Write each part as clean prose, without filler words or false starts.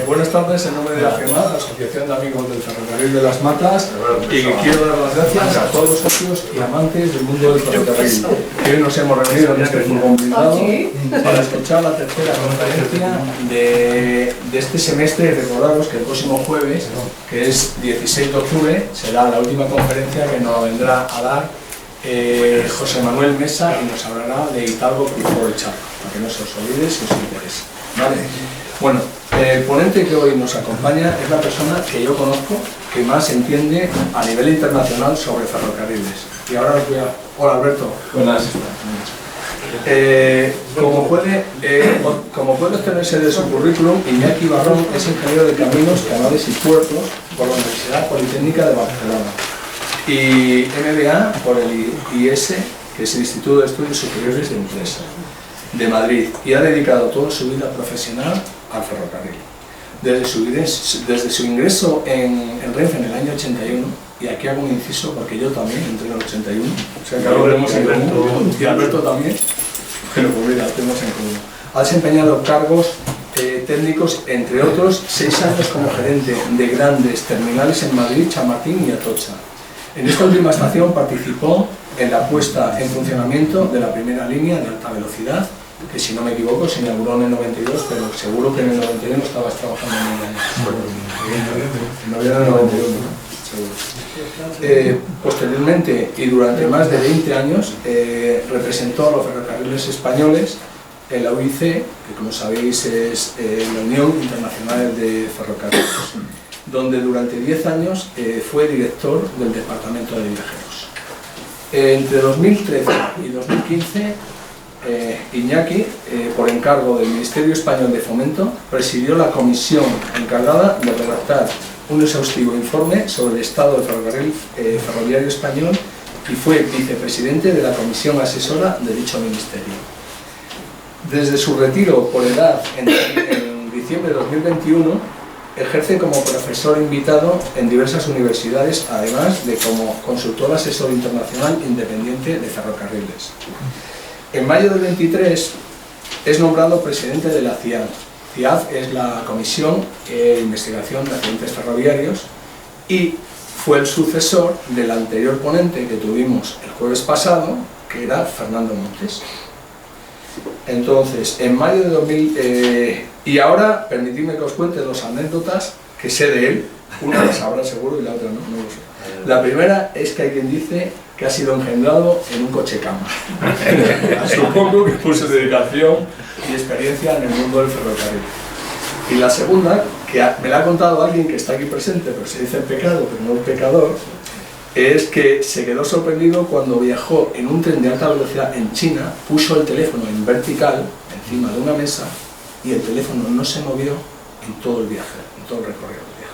Buenas tardes, en nombre de la AFEMAT, la Asociación de Amigos del Ferrocarril de las Matas, y quiero dar las gracias a todos los socios y amantes del mundo del ferrocarril. Hoy nos hemos reunido en este furgón blindado para escuchar la tercera conferencia de este semestre. Recordaros que el próximo jueves, que es 16 de octubre, será la última conferencia que nos vendrá a dar José Manuel Mesa, y nos hablará de Hidalgo cruzó el charco, para que no se os olvide si os interesa. ¿Vale? Bueno, el ponente que hoy nos acompaña es la persona que yo conozco que más entiende a nivel internacional sobre ferrocarriles. Y ahora os voy a... Hola Alberto. Buenas. Como puede obtenerse de su currículum, Iñaki Barrón es ingeniero de caminos, canales y puertos por la Universidad Politécnica de Barcelona y MBA por el IES, que es el Instituto de Estudios Superiores de Empresa de Madrid, y ha dedicado toda su vida profesional al ferrocarril. Desde su ingreso en Renfe en el año 81, y aquí hago un inciso porque yo también entré en el 81, o sea que ahora vemos en común, y Alberto también, bueno, pues mira, tenemos en común. Ha desempeñado cargos técnicos, entre otros, 6 años como gerente de grandes terminales en Madrid, Chamartín y Atocha. En esta última estación participó en la puesta en funcionamiento de la primera línea de alta velocidad, que si no me equivoco se inauguró en el 92, pero seguro que en el 91 estabas trabajando en noviembre del 91, seguro. Posteriormente y durante más de 20 años representó a los ferrocarriles españoles en la UIC, que como sabéis es la Unión Internacional de Ferrocarriles, donde durante 10 años fue director del Departamento de Viajeros. Entre 2013 y 2015, Iñaki, por encargo del Ministerio Español de Fomento, presidió la comisión encargada de redactar un exhaustivo informe sobre el estado del ferrocarril ferroviario español, y fue vicepresidente de la comisión asesora de dicho ministerio. Desde su retiro por edad en diciembre de 2021, ejerce como profesor invitado en diversas universidades, además de como consultor asesor internacional independiente de ferrocarriles. En mayo del 23 es nombrado presidente de la CIAF. CIAF es la Comisión de Investigación de Accidentes Ferroviarios, y fue el sucesor del anterior ponente que tuvimos el jueves pasado, que era Fernando Montes. Entonces, en mayo de 2000... y ahora, permitidme que os cuente 2 anécdotas que sé de él. Una la sabrá seguro y la otra no lo sé. La primera es que hay quien dice que ha sido engendrado en un coche cama. Supongo que por su dedicación y experiencia en el mundo del ferrocarril. Y la segunda, que me la ha contado alguien que está aquí presente, pero se dice el pecado, pero no el pecador, es que se quedó sorprendido cuando viajó en un tren de alta velocidad en China, puso el teléfono en vertical, encima de una mesa, y el teléfono no se movió en todo el viaje, en todo el recorrido del viaje.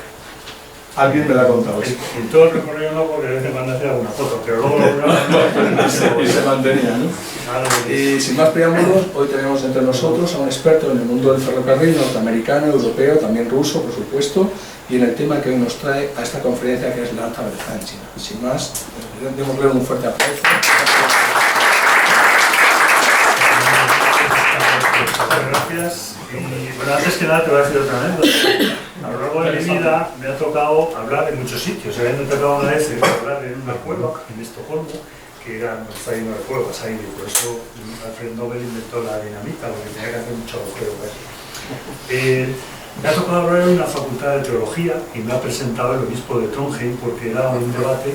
Alguien me lo ha contado eso. En todo el recorrido no, porque a veces van a hacer alguna foto, pero luego y se mantenía, ¿no? Y sin más preámbulos, hoy tenemos entre nosotros a un experto en el mundo del ferrocarril, norteamericano, europeo, también ruso, por supuesto, y en el tema que hoy nos trae a esta conferencia, que es la alta velocidad en China. Sin más, démosle un fuerte aplauso. Gracias. Y bueno, antes que nada te voy a decir otra anécdota. A lo largo de mi vida me ha tocado hablar en muchos sitios. Me ha tocado una vez hablar en una cueva en Estocolmo, que era, no está lleno de cuevas ahí, y por eso Alfred Nobel inventó la dinamita, porque tenía que hacer mucho agujero. Me ha tocado hablar en una facultad de teología y me ha presentado el obispo de Trondheim, porque era un debate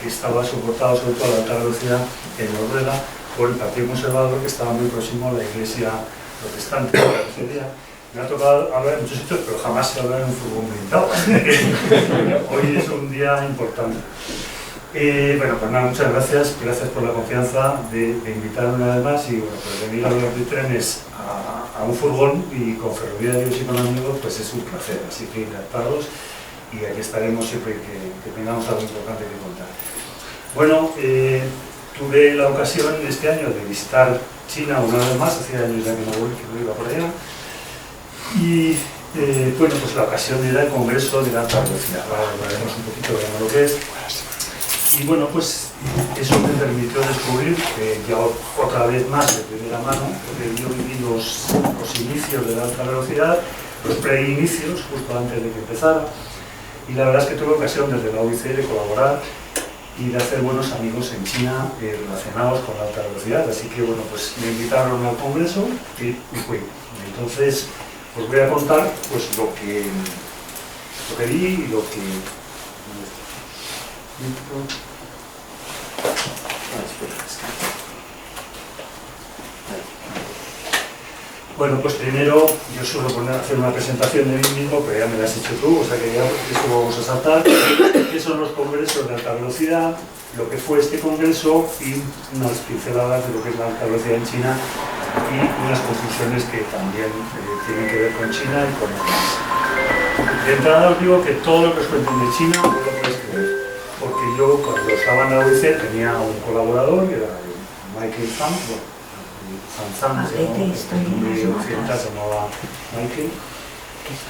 que estaba soportado sobre todo a la alta velocidad en Noruega por el Partido Conservador, que estaba muy próximo a la Iglesia protestante. Me ha tocado hablar en muchos sitios, pero jamás se habla en un furgón blindado. Hoy es un día importante. Bueno, pues nada, muchas gracias por la confianza de invitarme una vez más, y bueno, pues venir a hablar de trenes a un furgón y con ferroviarios y con amigos, pues es un placer, así que encantados, y aquí estaremos siempre que tengamos algo importante que contar. Bueno, tuve la ocasión este año de visitar China una vez más, hacía años ya que no iba por allá, y bueno, pues la ocasión era el Congreso de la Alta Velocidad. Ahora hablaremos un poquito de lo que es. Y bueno, pues eso me permitió descubrir que ya otra vez más de primera mano, porque yo viví los inicios de la alta velocidad, los preinicios, justo antes de que empezara, y la verdad es que tuve ocasión desde la OIC de colaborar y de hacer buenos amigos en China relacionados con la alta velocidad, así que bueno, pues me invitaron al congreso y fui. Entonces os voy a contar pues lo que vi y lo que... Bueno, pues primero yo suelo hacer una presentación de mí mismo, pero ya me la has hecho tú, o sea que ya eso lo vamos a saltar. ¿Qué son los congresos de alta velocidad? Lo que fue este congreso y unas pinceladas de lo que es la alta velocidad en China y unas conclusiones que también tienen que ver con China y con el país. De entrada os digo que todo lo que os cuenten de China no lo podéis creer, porque yo cuando estaba en la OIC tenía un colaborador que era Michael Zhang, se llamaba Michael,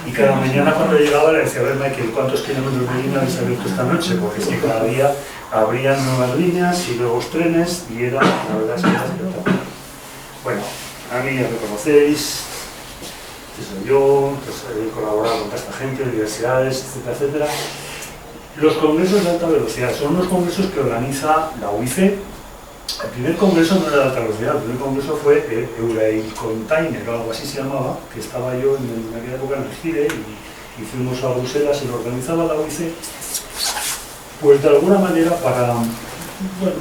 y cada mañana cuando llegaba le decía: a ver, Michael, ¿cuántos kilómetros de línea habéis abierto esta noche? Porque es que cada día abrían nuevas líneas y nuevos trenes y era, la verdad es que era espectacular. Bueno, a mí ya me conocéis, que soy yo, pues he colaborado con toda esta gente, universidades, etcétera, etcétera. Los congresos de alta velocidad son unos congresos que organiza la OIC. El primer congreso no era de alta velocidad, el primer congreso fue Eurail Container o algo así se llamaba, que estaba yo en aquella época en el GIDE y fuimos a Bruselas y lo organizaba la OIC, pues de alguna manera para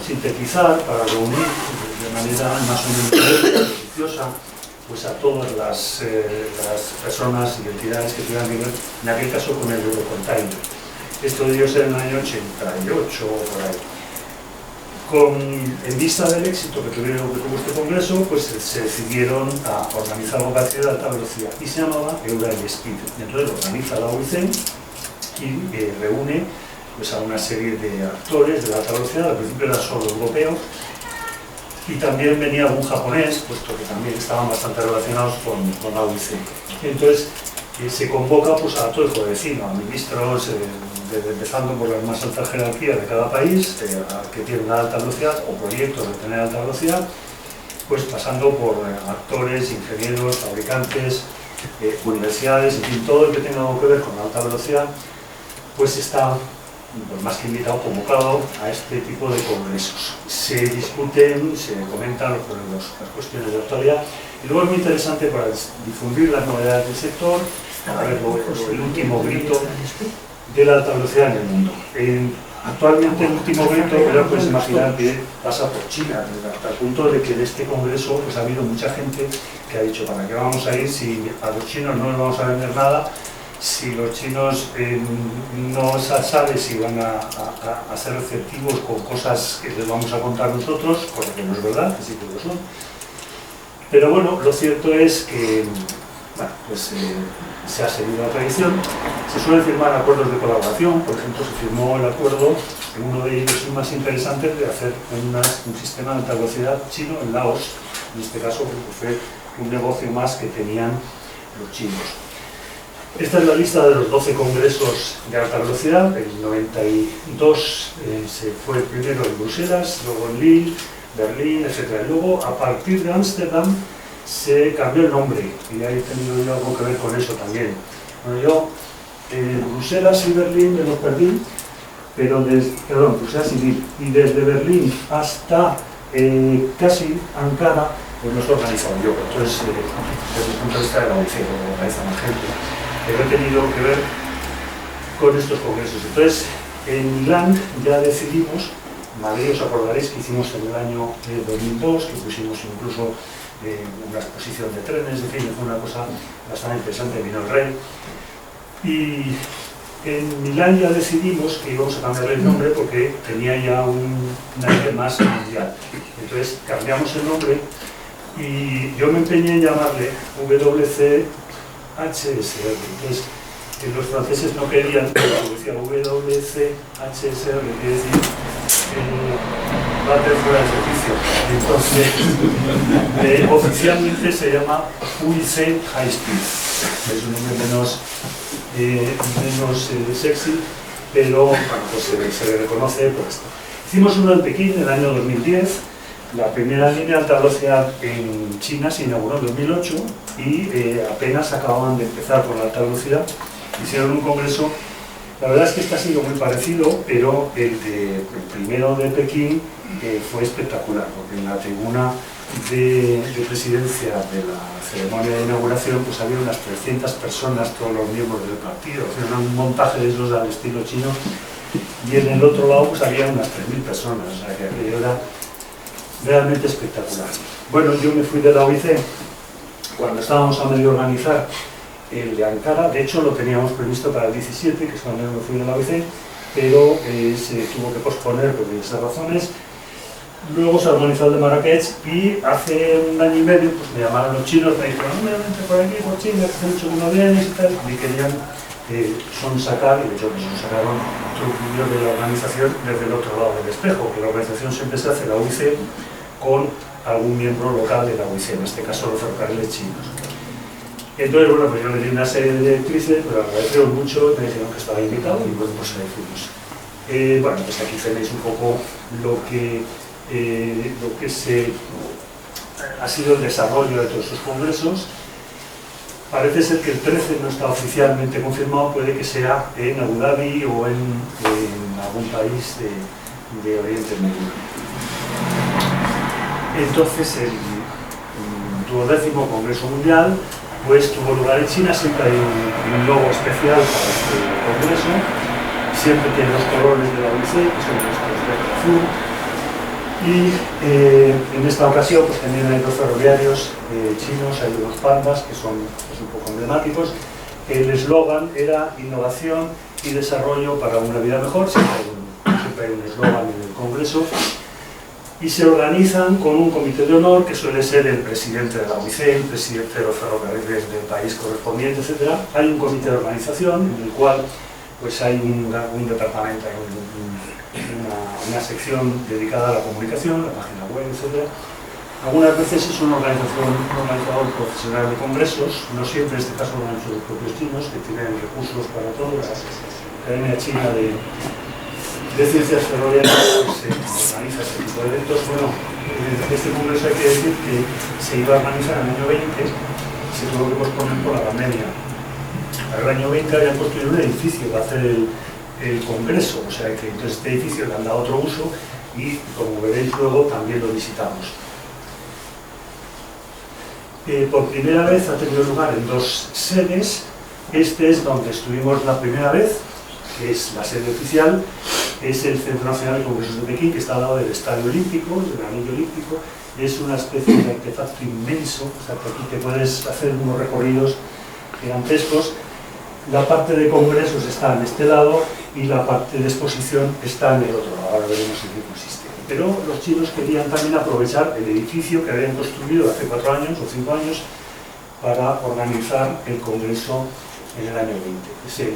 sintetizar, para reunir de manera más o menos beneficiosa pues a todas las personas y entidades que tuvieran que ver, en aquel caso con el Eurocontainer. Esto debió ser en el año 88 o por ahí. En vista del éxito que tuvo este congreso, pues se decidieron a organizar algo parecido de alta velocidad y se llamaba Eurail Speed. Entonces lo organiza la OIC y reúne pues, a una serie de actores de la alta velocidad. Al principio eran solo europeos y también venía algún japonés, puesto que también estaban bastante relacionados con la OIC. Entonces se convoca pues, a todo el vecino, a ministros, empezando por las más altas jerarquías de cada país, que tienen una alta velocidad o proyectos de tener alta velocidad, pues pasando por actores, ingenieros, fabricantes, universidades, en fin, todo el que tenga algo que ver con la alta velocidad, pues está pues, más que invitado, convocado a este tipo de congresos. Se discuten, se comentan las cuestiones de actualidad y luego es muy interesante para difundir las novedades del sector, a ver el último grito de la alta velocidad en el mundo. Actualmente el último grito, pero puedes imaginar que pasa por China, hasta el punto de que en este congreso pues, ha habido mucha gente que ha dicho: ¿para qué vamos a ir si a los chinos no les vamos a vender nada? Si los chinos no saben si van a ser receptivos con cosas que les vamos a contar nosotros, cosa que no es verdad, que sí que lo son. Pero bueno, lo cierto es que se ha seguido la tradición. Se suelen firmar acuerdos de colaboración. Por ejemplo, se firmó el acuerdo, uno de ellos es más interesante, de hacer un sistema de alta velocidad chino en Laos. En este caso fue un negocio más que tenían los chinos. Esta es la lista de los 12 congresos de alta velocidad. En 92 se fue primero en Bruselas, luego en Lille, Berlín, etc. Y luego, a partir de Ámsterdam, se cambió el nombre, y ahí he tenido yo algo que ver con eso también. Bueno, yo, Bruselas y Berlín me los perdí, pero Bruselas y Lille, y desde Berlín hasta casi Ankara, pues los he organizado yo. Entonces, desde el punto de vista de la OIC, lo organiza más gente, pero he tenido que ver con estos congresos. Entonces, en Milán ya decidimos, Madrid os acordaréis que hicimos en el año 2002, que pusimos incluso una exposición de trenes, en fin, fue una cosa bastante interesante, vino el rey. Y en Milán ya decidimos que íbamos a cambiarle el nombre porque tenía ya un aire más mundial. Entonces cambiamos el nombre y yo me empeñé en llamarle WCHSR. Entonces los franceses no querían, pero decía WCHSR, quiere decir bate fuera de servicio. Entonces, oficialmente se llama UIC High Speed. Es un nombre menos sexy, pero bueno, pues se le reconoce por esto. Hicimos uno en Pekín en el año 2010, La primera línea de alta velocidad en China se inauguró en 2008 y apenas acababan de empezar con la alta velocidad. Hicieron un congreso. La verdad es que este ha sido muy parecido, pero el primero de Pekín fue espectacular, porque en la tribuna de presidencia de la ceremonia de inauguración pues había unas 300 personas, todos los miembros del partido, hacían un montaje de esos al estilo chino, y en el otro lado pues había unas 3.000 personas, o sea que aquello era realmente espectacular. Bueno, yo me fui de la OIC cuando estábamos a medio organizar el de Ankara. De hecho lo teníamos previsto para el 17, que es cuando yo me fui de la OIC, pero se tuvo que posponer por diversas razones. Luego se organizó el de Marrakech y hace un año y medio pues, me llamaron los chinos, me dijeron, no, vente por aquí, por China, que hace mucho que no vienes y tal, y querían sonsacar, y de hecho sonsacaron truquillos de la organización desde el otro lado del espejo, que la organización siempre se hace la OIC con algún miembro local de la OIC, en este caso los ferrocarriles chinos. Entonces, bueno, pues yo le di una serie de directrices, pero agradecieron mucho, me dijeron que estaba invitado y bueno, pues ahí fuimos. Bueno, pues aquí tenéis un poco lo que ha sido el desarrollo de todos esos congresos. Parece ser que el 13 no está oficialmente confirmado, puede que sea en Abu Dhabi o en algún país de Oriente Medio. Entonces, el 12º Congreso Mundial pues tuvo lugar en China. Siempre hay un logo especial para este congreso, siempre tiene los colores de la OIC, que son los verde y azul, y en esta ocasión pues también hay dos ferroviarios chinos, hay unos pandas que son un poco emblemáticos. El eslogan era innovación y desarrollo para una vida mejor, siempre hay un eslogan en el congreso. Y se organizan con un comité de honor que suele ser el presidente de la OIC, el presidente de los ferrocarriles del país correspondiente, etc. Hay un comité de organización en el cual pues, hay un departamento, una sección dedicada a la comunicación, la página web, etc. Algunas veces es un organizador profesional de congresos, no siempre, en este caso lo han hecho los propios chinos, que tienen recursos para todo. La Academia China de Ciencias Ferroviarias pues, organiza este tipo de eventos. Bueno, este congreso hay que decir que se iba a organizar en el año 20, se tuvo que posponer por la pandemia. Para el año 20 habían construido un edificio para hacer el congreso, o sea que entonces este edificio le han dado otro uso y, como veréis luego, también lo visitamos. Por primera vez ha tenido lugar en dos sedes. Este es donde estuvimos la primera vez, que es la sede oficial, es el Centro Nacional de Congresos de Pekín, que está al lado del Estadio Olímpico, del Anillo Olímpico. Es una especie de artefacto inmenso, o sea que aquí te puedes hacer unos recorridos gigantescos. La parte de congresos está en este lado y la parte de exposición está en el otro lado. Ahora veremos en qué consiste. Pero los chinos querían también aprovechar el edificio que habían construido hace 4 años o 5 años para organizar el congreso en el año 20. Es el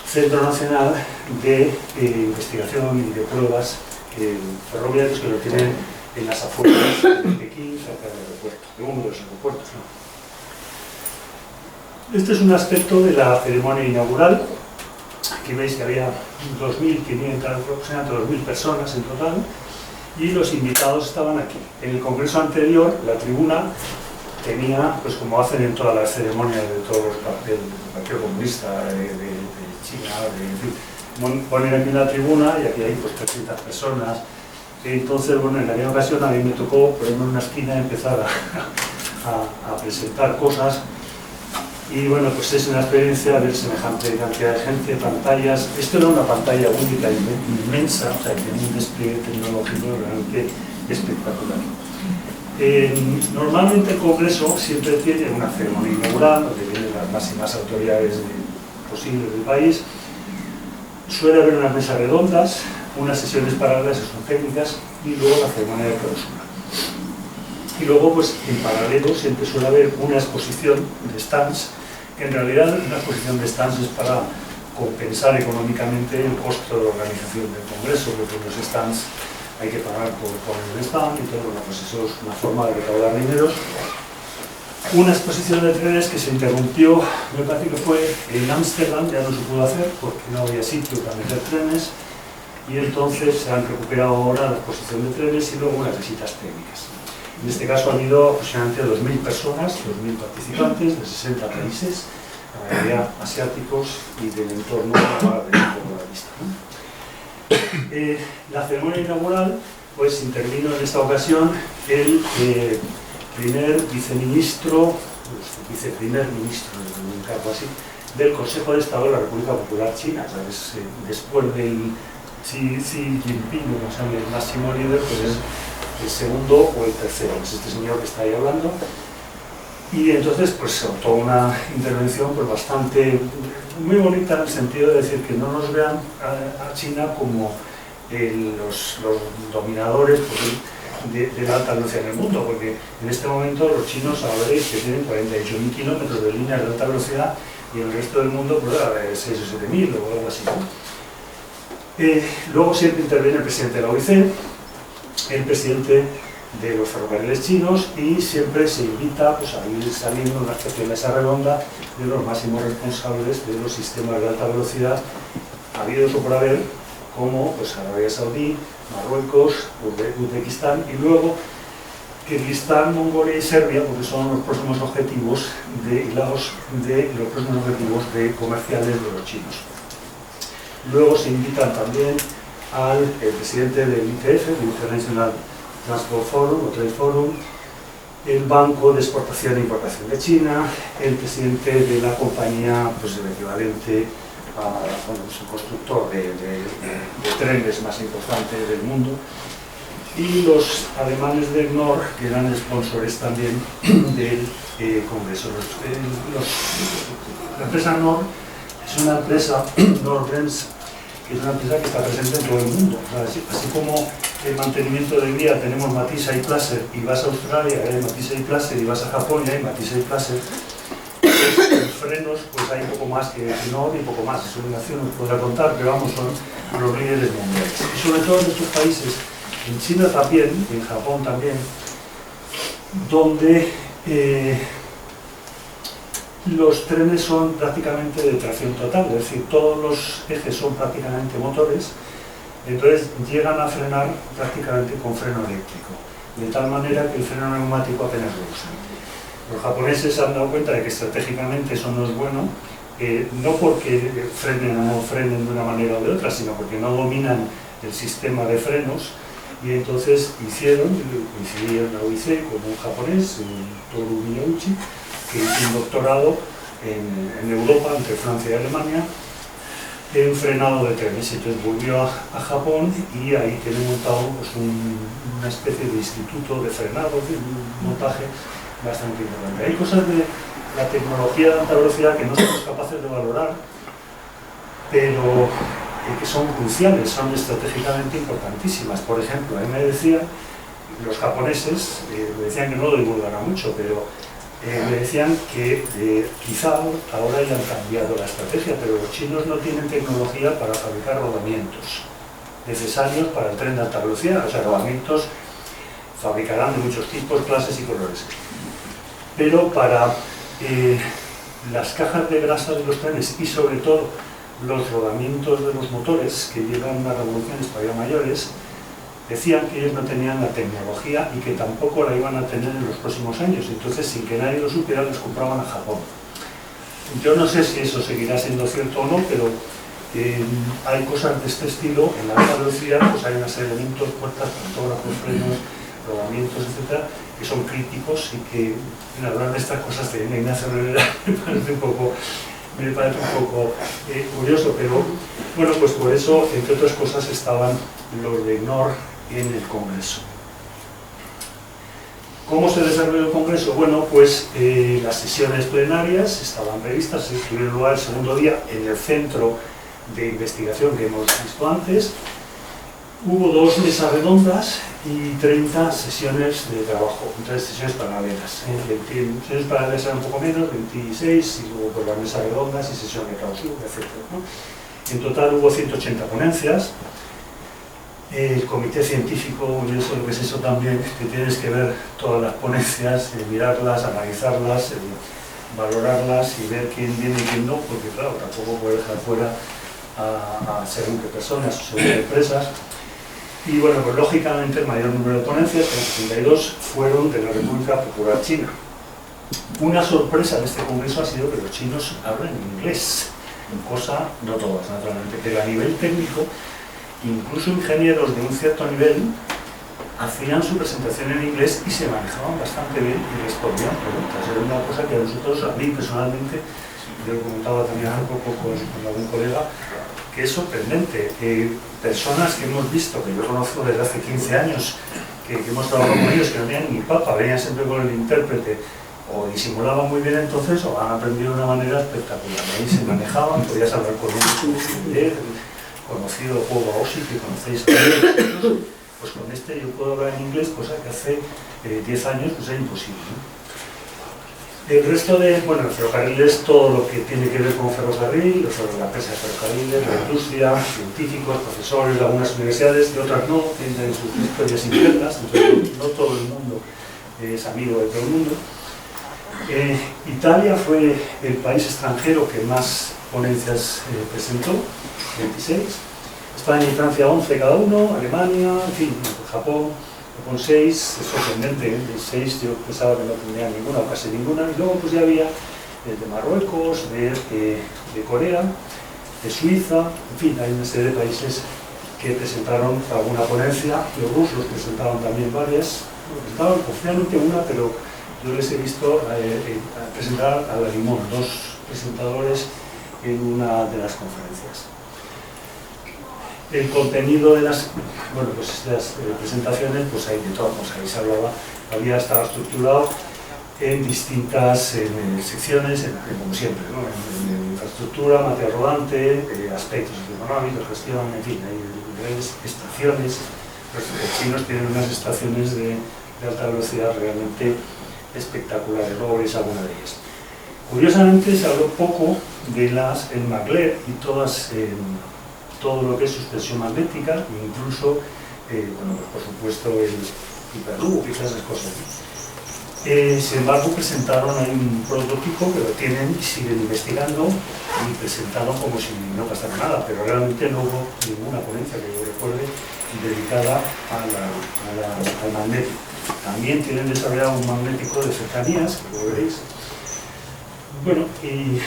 Centro Nacional de Investigación y de Pruebas Ferroviarias, que lo tienen en las afueras de Pekín, cerca del aeropuerto, de uno de los aeropuertos, ¿no? Este es un aspecto de la ceremonia inaugural. Aquí veis que había 2.500, aproximadamente 2.000 personas en total, y los invitados estaban aquí. En el congreso anterior, la tribuna tenía, pues como hacen en todas las ceremonias de todos los del Partido Comunista de China, ponen aquí una tribuna y aquí hay pues 300 personas. Entonces, bueno, en aquella ocasión a mí me tocó ponerme en una esquina y empezar a presentar cosas. Y bueno, pues es una experiencia ver semejante cantidad de gente, pantallas. Esto era una pantalla única, inmensa, o sea, que tenía un despliegue tecnológico realmente espectacular. Normalmente el Congreso siempre tiene una ceremonia inaugural, donde vienen las máximas autoridades posibles del país. Suele haber unas mesas redondas, unas sesiones paralelas que son técnicas, y luego la ceremonia de clausura. Y luego, pues en paralelo, siempre suele haber una exposición de stands, que en realidad una exposición de stands es para compensar económicamente el costo de la organización del Congreso, porque los stands hay que pagar por poner el stand y todo. Bueno, pues eso es una forma de recaudar dinero. Una exposición de trenes que se interrumpió, me parece que fue en Ámsterdam, ya no se pudo hacer porque no había sitio para meter trenes. y entonces se han recuperado ahora la exposición de trenes y luego unas visitas técnicas. En este caso ha habido aproximadamente 2.000 personas, 2.000 participantes de 60 países, la mayoría asiáticos y del entorno globalista. La ceremonia inaugural pues intervino en esta ocasión el primer viceministro, viceprimer ministro, en un cargo así, del Consejo de Estado de la República Popular China. ¿Sabes? Después del Xi Jinping, el máximo líder, pues es el segundo o el tercero, es este señor que está ahí hablando. Y entonces pues se adoptó una intervención pues bastante, muy bonita en el sentido de decir que no nos vean a China como los dominadores pues, de la alta velocidad en el mundo, porque en este momento los chinos sabréis que tienen 48.000 kilómetros de líneas de alta velocidad y en el resto del mundo pues de 6 o 7.000 o algo así, ¿no? Luego siempre interviene el presidente de la OIC, el presidente de los ferrocarriles chinos, y siempre se invita pues, a ir saliendo una especie de mesa redonda de los máximos responsables de los sistemas de alta velocidad habidos o por haber, como pues, Arabia Saudí, Marruecos, Uzbekistán y luego Kirguistán, Mongolia y Serbia, porque son los próximos objetivos comerciales de los chinos. Luego se invitan también al presidente del ITF, el International Transport Forum o Trade Forum, el Banco de Exportación e Importación de China, el presidente de la compañía, pues el equivalente a el constructor de trenes más importante del mundo, y los alemanes del NOR, que eran sponsors también del Congreso. La empresa NOR es una empresa, Nordens, que es una empresa que está presente en todo el mundo. O sea, así como el mantenimiento de vía tenemos Matisa y Placer, y vas a Australia hay Matisa y Placer, y vas a Japón y hay Matisa y Placer, los frenos pues hay un poco más que NOR y poco más. Eso Ignacio nos podrá contar, pero vamos, son los líderes mundiales. Y sobre todo en estos países, en China también, en Japón también, donde los trenes son prácticamente de tracción total, es decir, todos los ejes son prácticamente motores, entonces llegan a frenar prácticamente con freno eléctrico, de tal manera que el freno neumático apenas lo usan. Los japoneses se han dado cuenta de que estratégicamente eso no es bueno, no porque frenen o no frenen de una manera o de otra, sino porque no dominan el sistema de frenos, y entonces coincidieron la OIC con un japonés, Toru Miyauchi, que hizo un doctorado en Europa, entre Francia y Alemania, en frenado de trenes. Entonces volvió a Japón y ahí tiene montado pues, una especie de instituto de frenado, un montaje bastante importante. Hay cosas de la tecnología de alta velocidad que no somos capaces de valorar, pero que son cruciales, son estratégicamente importantísimas. Por ejemplo, a mí me decían, los japoneses, me decían que no lo divulgara mucho, pero me decían que quizá ahora hayan cambiado la estrategia, pero los chinos no tienen tecnología para fabricar rodamientos necesarios para el tren de alta velocidad. O sea, rodamientos fabricarán de muchos tipos, clases y colores. Pero para las cajas de grasa de los trenes y sobre todo los rodamientos de los motores, que llevan unas revoluciones todavía mayores, decían que ellos no tenían la tecnología y que tampoco la iban a tener en los próximos años. Entonces, sin que nadie lo supiera, les compraban a Japón. Yo no sé si eso seguirá siendo cierto o no, pero hay cosas de este estilo. En la alta velocidad pues hay unos elementos, puertas, pantógrafos, frenos, rodamientos, etcétera, que son críticos y que en hablar de estas cosas de Ignacio Rivera me parece un poco curioso, pero bueno, pues por eso, entre otras cosas, estaban los de NOR en el Congreso. ¿Cómo se desarrolló el Congreso? Bueno, pues las sesiones plenarias estaban previstas, tuvieron lugar el segundo día en el centro de investigación que hemos visto antes. Hubo 2 mesas redondas y 30 sesiones de trabajo, 3 sesiones paralelas. Sesiones paralelas eran un poco menos, 26, y luego por las mesas redondas y sesión de clausura, etc., ¿no? En total hubo 180 ponencias. El comité científico, y eso lo que es eso también, que tienes que ver todas las ponencias, mirarlas, analizarlas, valorarlas y ver quién viene y quién no, porque claro, tampoco puede dejar fuera a según qué personas o según qué empresas. Y bueno, pues lógicamente el mayor número de ponencias, 62, fueron de la República Popular China. Una sorpresa de este congreso ha sido que los chinos hablan inglés, cosa, no todos naturalmente, pero a nivel técnico, incluso ingenieros de un cierto nivel hacían su presentación en inglés y se manejaban bastante bien y respondían preguntas. Era una cosa que a nosotros, a mí personalmente, yo lo comentaba también hace poco con algún colega, que es sorprendente. Personas que hemos visto, que yo conozco desde hace 15 años, que hemos trabajado con ellos, que no tenían ni papa, venían siempre con el intérprete, o disimulaban muy bien entonces, o han aprendido de una manera espectacular. Ahí se manejaban, podías hablar con un conocido juego a OSI, que conocéis también, pues con este yo puedo hablar en inglés, cosa que hace 10 años pues era imposible, ¿no? El resto de, bueno, el ferrocarril es todo lo que tiene que ver con ferrocarril, la empresa de ferrocarriles, la industria, científicos, profesores de algunas universidades, de otras no, tienen sus historias internas, entonces no todo el mundo es amigo de todo el mundo. Italia fue el país extranjero que más ponencias presentó, 26. España y Francia 11 cada uno, Alemania, en fin, Japón 6, es sorprendente, de 6 yo pensaba que no tendría ninguna o casi ninguna, y luego pues ya había de Marruecos, de Corea, de Suiza, en fin, hay una serie de países que presentaron alguna ponencia, los rusos presentaron también varias, presentaron oficialmente una, pero yo les he visto presentar a la Limón, 2 presentadores en una de las conferencias. El contenido de las, bueno, pues las presentaciones, pues hay de todo, pues ahí se hablaba, estaba estructurado en distintas secciones, como siempre, ¿no? En infraestructura, materia rodante, aspectos económicos, gestión, en fin, hay diferentes estaciones. Los chinos tienen unas estaciones de alta velocidad realmente espectaculares, luego veréis alguna de ellas. Curiosamente se habló poco de el maglev y todo lo que es suspensión magnética, incluso, bueno, pues por supuesto el hiperloop y todas esas cosas. Sin embargo, presentaron ahí un prototipo que lo tienen y siguen investigando y presentaron como si no pasara nada, pero realmente no hubo ninguna ponencia que yo recuerde dedicada al magnético. También tienen desarrollado un magnético de cercanías, que lo veréis. Bueno, y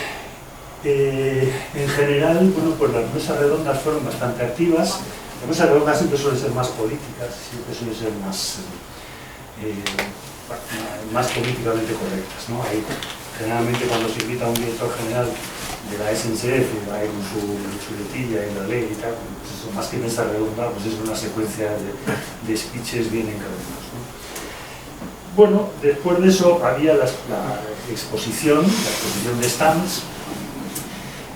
en general, bueno, pues las mesas redondas fueron bastante activas. Las mesas redondas siempre suelen ser más políticas, siempre suelen ser más políticamente correctas, ¿no? Ahí, generalmente cuando se invita a un director general de la SNCF, va con su letilla y la ley y tal, pues eso, más que mesa redonda, pues es una secuencia de speeches bien encadenados, ¿no? Bueno, después de eso había la exposición de stands.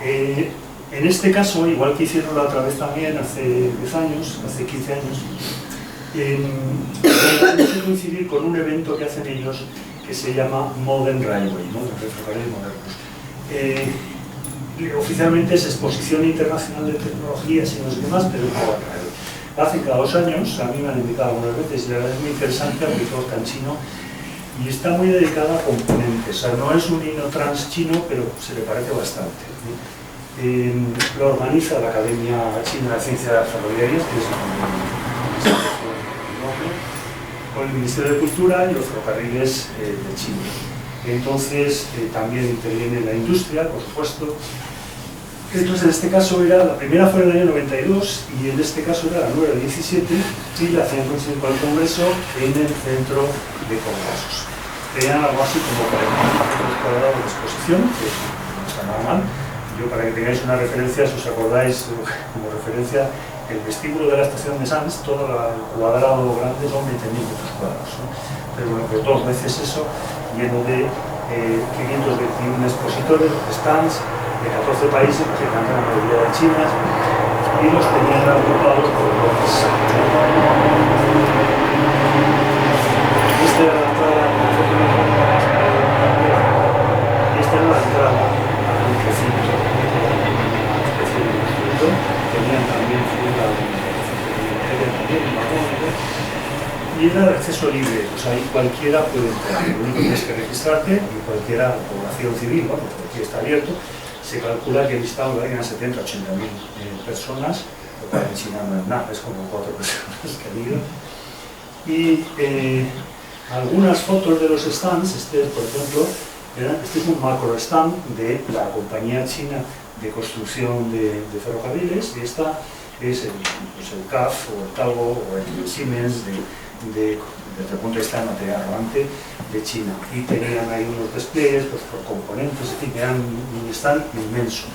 En este caso, igual que hicieron la otra vez también, hace 10 años, hace 15 años, se coincidir con un evento que hacen ellos que se llama Modern Railway, ¿no? Ferrocarriles modernos. Oficialmente es Exposición Internacional de Tecnologías y no sé qué más, pero no hacen cada 2 años, a mí me han invitado algunas veces y la verdad es muy interesante, aunque todo está en chino, y está muy dedicada a componentes. O sea, no es un Inotrans chino, pero se le parece bastante. Lo organiza la Academia China de Ciencias Ferroviarias, que es con el Ministerio de Cultura y los ferrocarriles de China. Entonces, también interviene la industria, por supuesto. Entonces, en este caso la primera fue en el año 92 y en este caso era la número 17 y la hacían coincidir con el Congreso en el centro de congresos. Tenían algo así como 40 metros cuadrados de exposición, que no está nada mal. Yo, para que tengáis una referencia, si os acordáis, como referencia, el vestíbulo de la estación de Sants, todo el cuadrado grande son 20.000 metros cuadrados, ¿no? Pero bueno, pues 2 veces eso, lleno de 521 expositores, stands, de 14 países, que cantan la mayoría de chinas, y los tenían agrupados por bloques. Esta era la entrada al recinto, una especie de instituto. Tenían también fila y era de acceso libre, o sea, ahí cualquiera puede entrar, lo único que tienes que registrarte y cualquiera, población civil, bueno, porque aquí está abierto. se calcula que visitaban unas 70 o 80 mil personas, lo cual en China no es nada, es como 4 personas que han ido. Y algunas fotos de los stands, por ejemplo, este es un macro stand de la compañía china de construcción de ferrocarriles, y esta es el CAF o el Talgo o el Siemens desde el punto de vista de material rodante de China, y tenían ahí unos despliegues pues, por componentes, es decir, eran un stand inmenso.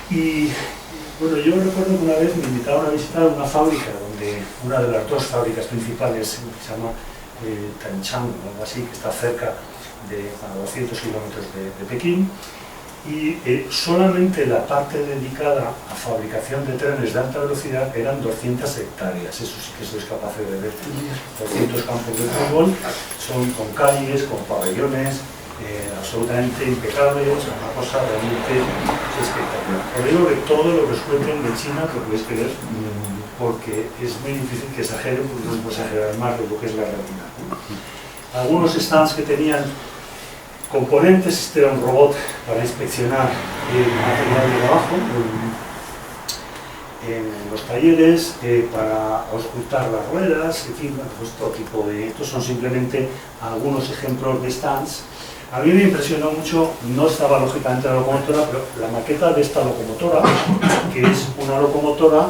Y bueno, yo recuerdo que una vez me invitaron a visitar una fábrica, donde una de las 2 fábricas principales, que se llama Tanchang, o algo así, que está cerca de a 200 kilómetros de Pekín, y solamente la parte dedicada a fabricación de trenes de alta velocidad eran 200 hectáreas, eso sí que sois capaces de ver, 200 campos de fútbol, son con calles, con pabellones, absolutamente impecables, una cosa realmente espectacular. Por ello que todo lo que os cuenten de China lo podéis creer, porque es muy difícil que exageren, porque no se puede exagerar más de lo que es la realidad. Algunos stands que tenían componentes, este era un robot para inspeccionar el material de trabajo en los talleres, para auscultar las ruedas, en fin, pues todo tipo de... Estos son simplemente algunos ejemplos de stands. A mí me impresionó mucho, no estaba lógicamente la locomotora, pero la maqueta de esta locomotora, que es una locomotora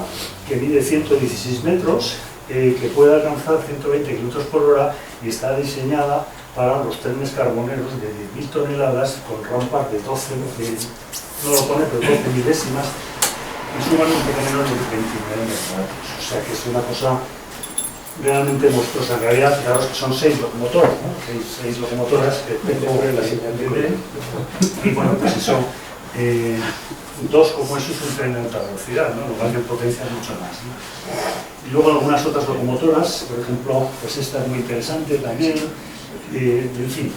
que mide 116 metros, que puede alcanzar 120 km por hora y está diseñada para los trenes carboneros de 10.000 toneladas con rampas de 12, no lo pone, pero 12 milésimas, y suman un poco menos de 29 megavatios. O sea que es una cosa realmente monstruosa. En realidad, fijaros que son 6 locomotoras, ¿no? 6 locomotoras que tengo la señal de B, y bueno, pues eso, 2 como eso es un tren de alta velocidad, ¿no? Lo cual que potencia mucho más, ¿no? Y luego algunas otras locomotoras, por ejemplo, pues esta es muy interesante también. En fin,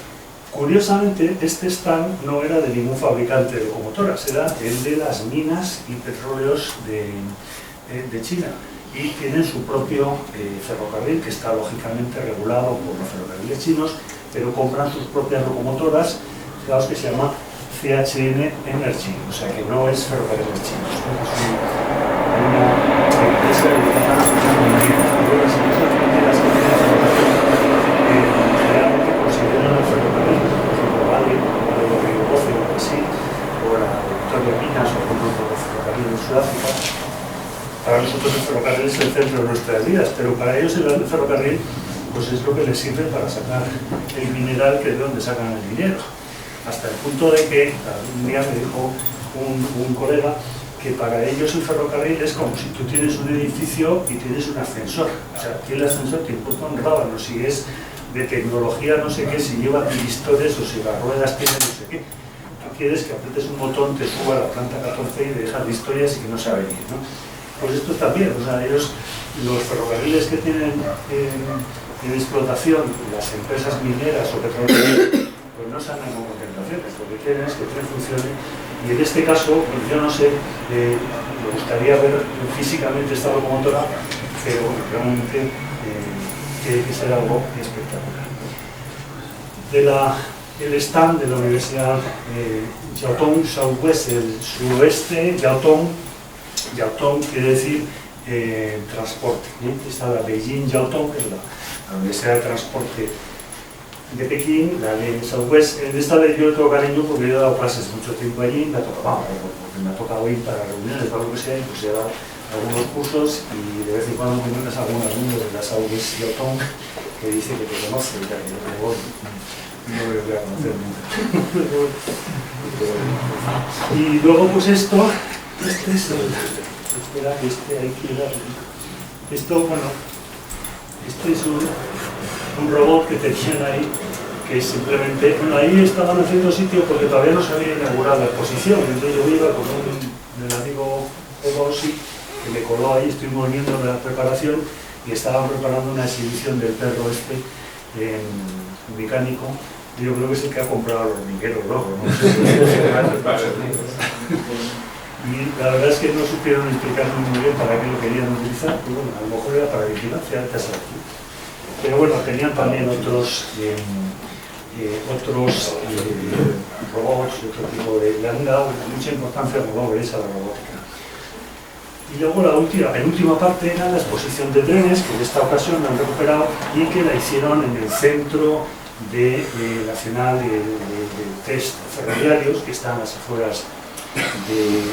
curiosamente este stand no era de ningún fabricante de locomotoras, era el de las minas y petróleos de China, y tienen su propio ferrocarril que está lógicamente regulado por los ferrocarriles chinos, pero compran sus propias locomotoras, fijaos que se llama CHN Energy, o sea que no es ferrocarriles chinos, es una empresa dedicada a las realmente consideran el ferrocarril, por ejemplo, Vale, o Río 12 o así, o la Victoria Minas o el grupo de ferrocarril en Sudáfrica. Para nosotros el ferrocarril es el centro de nuestras vidas, pero para ellos el ferrocarril pues es lo que les sirve para sacar el mineral, que es de donde sacan el dinero. Hasta el punto de que un día me dijo un colega que para ellos el ferrocarril es como si tú tienes un edificio y tienes un ascensor. O sea, aquí el ascensor te importa un rábano, si es de tecnología no sé qué, si lleva pistores o si las ruedas tienen no sé qué. Tú quieres que aprietes un botón, te suba a la planta 14 y dejas de historias y que no sabe ir, ¿no? Pues esto también, o sea, ellos, los ferrocarriles que tienen en explotación, las empresas mineras o petroleras, pues no se andan con contemplaciones, lo que quieren es que el tren funcione, y en este caso, pues yo no sé, me gustaría ver físicamente esta locomotora, pero bueno, realmente tiene que ser algo espectacular. El stand de la Universidad Jiaotong Southwest, el suroeste, Jiaotong quiere decir transporte, ¿eh? Está la Beijing Jiaotong, que es la Universidad de Transporte de Pekín, la de Southwest. En esta ley yo le tengo cariño porque he dado clases mucho tiempo allí, me ha tocado ir para reuniones, para lo que sea, y pues he dado algunos cursos, y de vez en cuando me encuentras algún alumno de la Southwest Jiaotong que dice que te conoce, y que yo no lo voy a conocer nunca. Y luego pues esto, este es el... Espera, hay que darle. Esto, bueno, este es un robot que tenían ahí, que simplemente, bueno, ahí estaban haciendo sitio porque todavía no se había inaugurado la exposición, entonces yo iba con un amigo Ogosi, que me coló ahí, estuvimos viendo la preparación, y estaban preparando una exhibición del perro este mecánico. Yo creo que es el que ha comprado al hormiguero luego, ¿no? Y la verdad es que no supieron explicarme muy bien para qué lo querían utilizar, pues bueno, a lo mejor era para vigilancia, pero bueno, tenían también otros otros robots y otro tipo de... Le han dado mucha importancia, como veréis, a la robótica. Y luego la penúltima parte era la exposición de trenes, que en esta ocasión la han recuperado y que la hicieron en el centro nacional de test ferroviarios, que está en las afueras de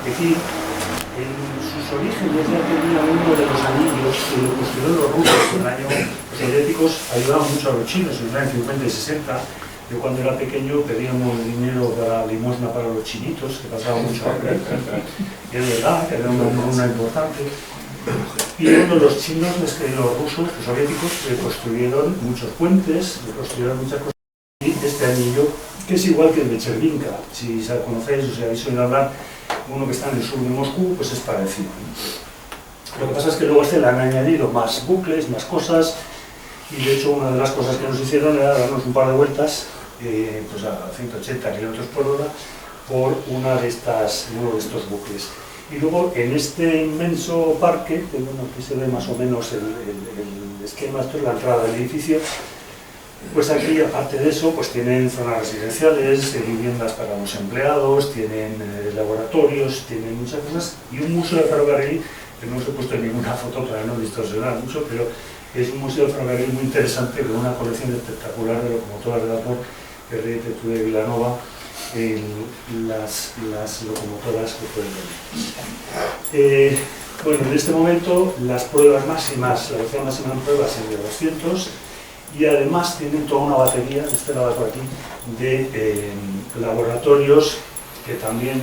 Pekín. En sus orígenes ya tenía uno de los anillos que construyeron los rusos en el año soviéticos, ayudaban mucho a los chinos en los años 50 y 60. Yo cuando era pequeño pedíamos dinero para limosna para los chinitos, que pasaban mucho hambre. Y es verdad que era una importante. Y bueno, los chinos, los rusos, los soviéticos, construyeron muchos puentes, construyeron muchas cosas. Y este anillo, que es igual que el de Chervinka, si conocéis o si habéis oído hablar, uno que está en el sur de Moscú, pues es parecido. Lo que pasa es que luego le han añadido más bucles, más cosas, y de hecho una de las cosas que nos hicieron era darnos un par de vueltas pues a 180 km por hora por uno de estos bucles. Y luego en este inmenso parque, que bueno, aquí se ve más o menos el esquema, esto es la entrada del edificio, pues aquí aparte de eso pues tienen zonas residenciales, viviendas para los empleados, tienen laboratorios, tienen muchas cosas y un museo de ferrocarril, que no os he puesto en ninguna foto para no distorsionar mucho, pero es un museo de ferrocarril muy interesante con una colección espectacular de locomotoras de vapor que de Vilanova, las locomotoras que pueden ver. Bueno, en este momento las pruebas máximas, la velocidad máxima en pruebas es de 200 y además tienen toda una batería, este lado por aquí, de laboratorios que también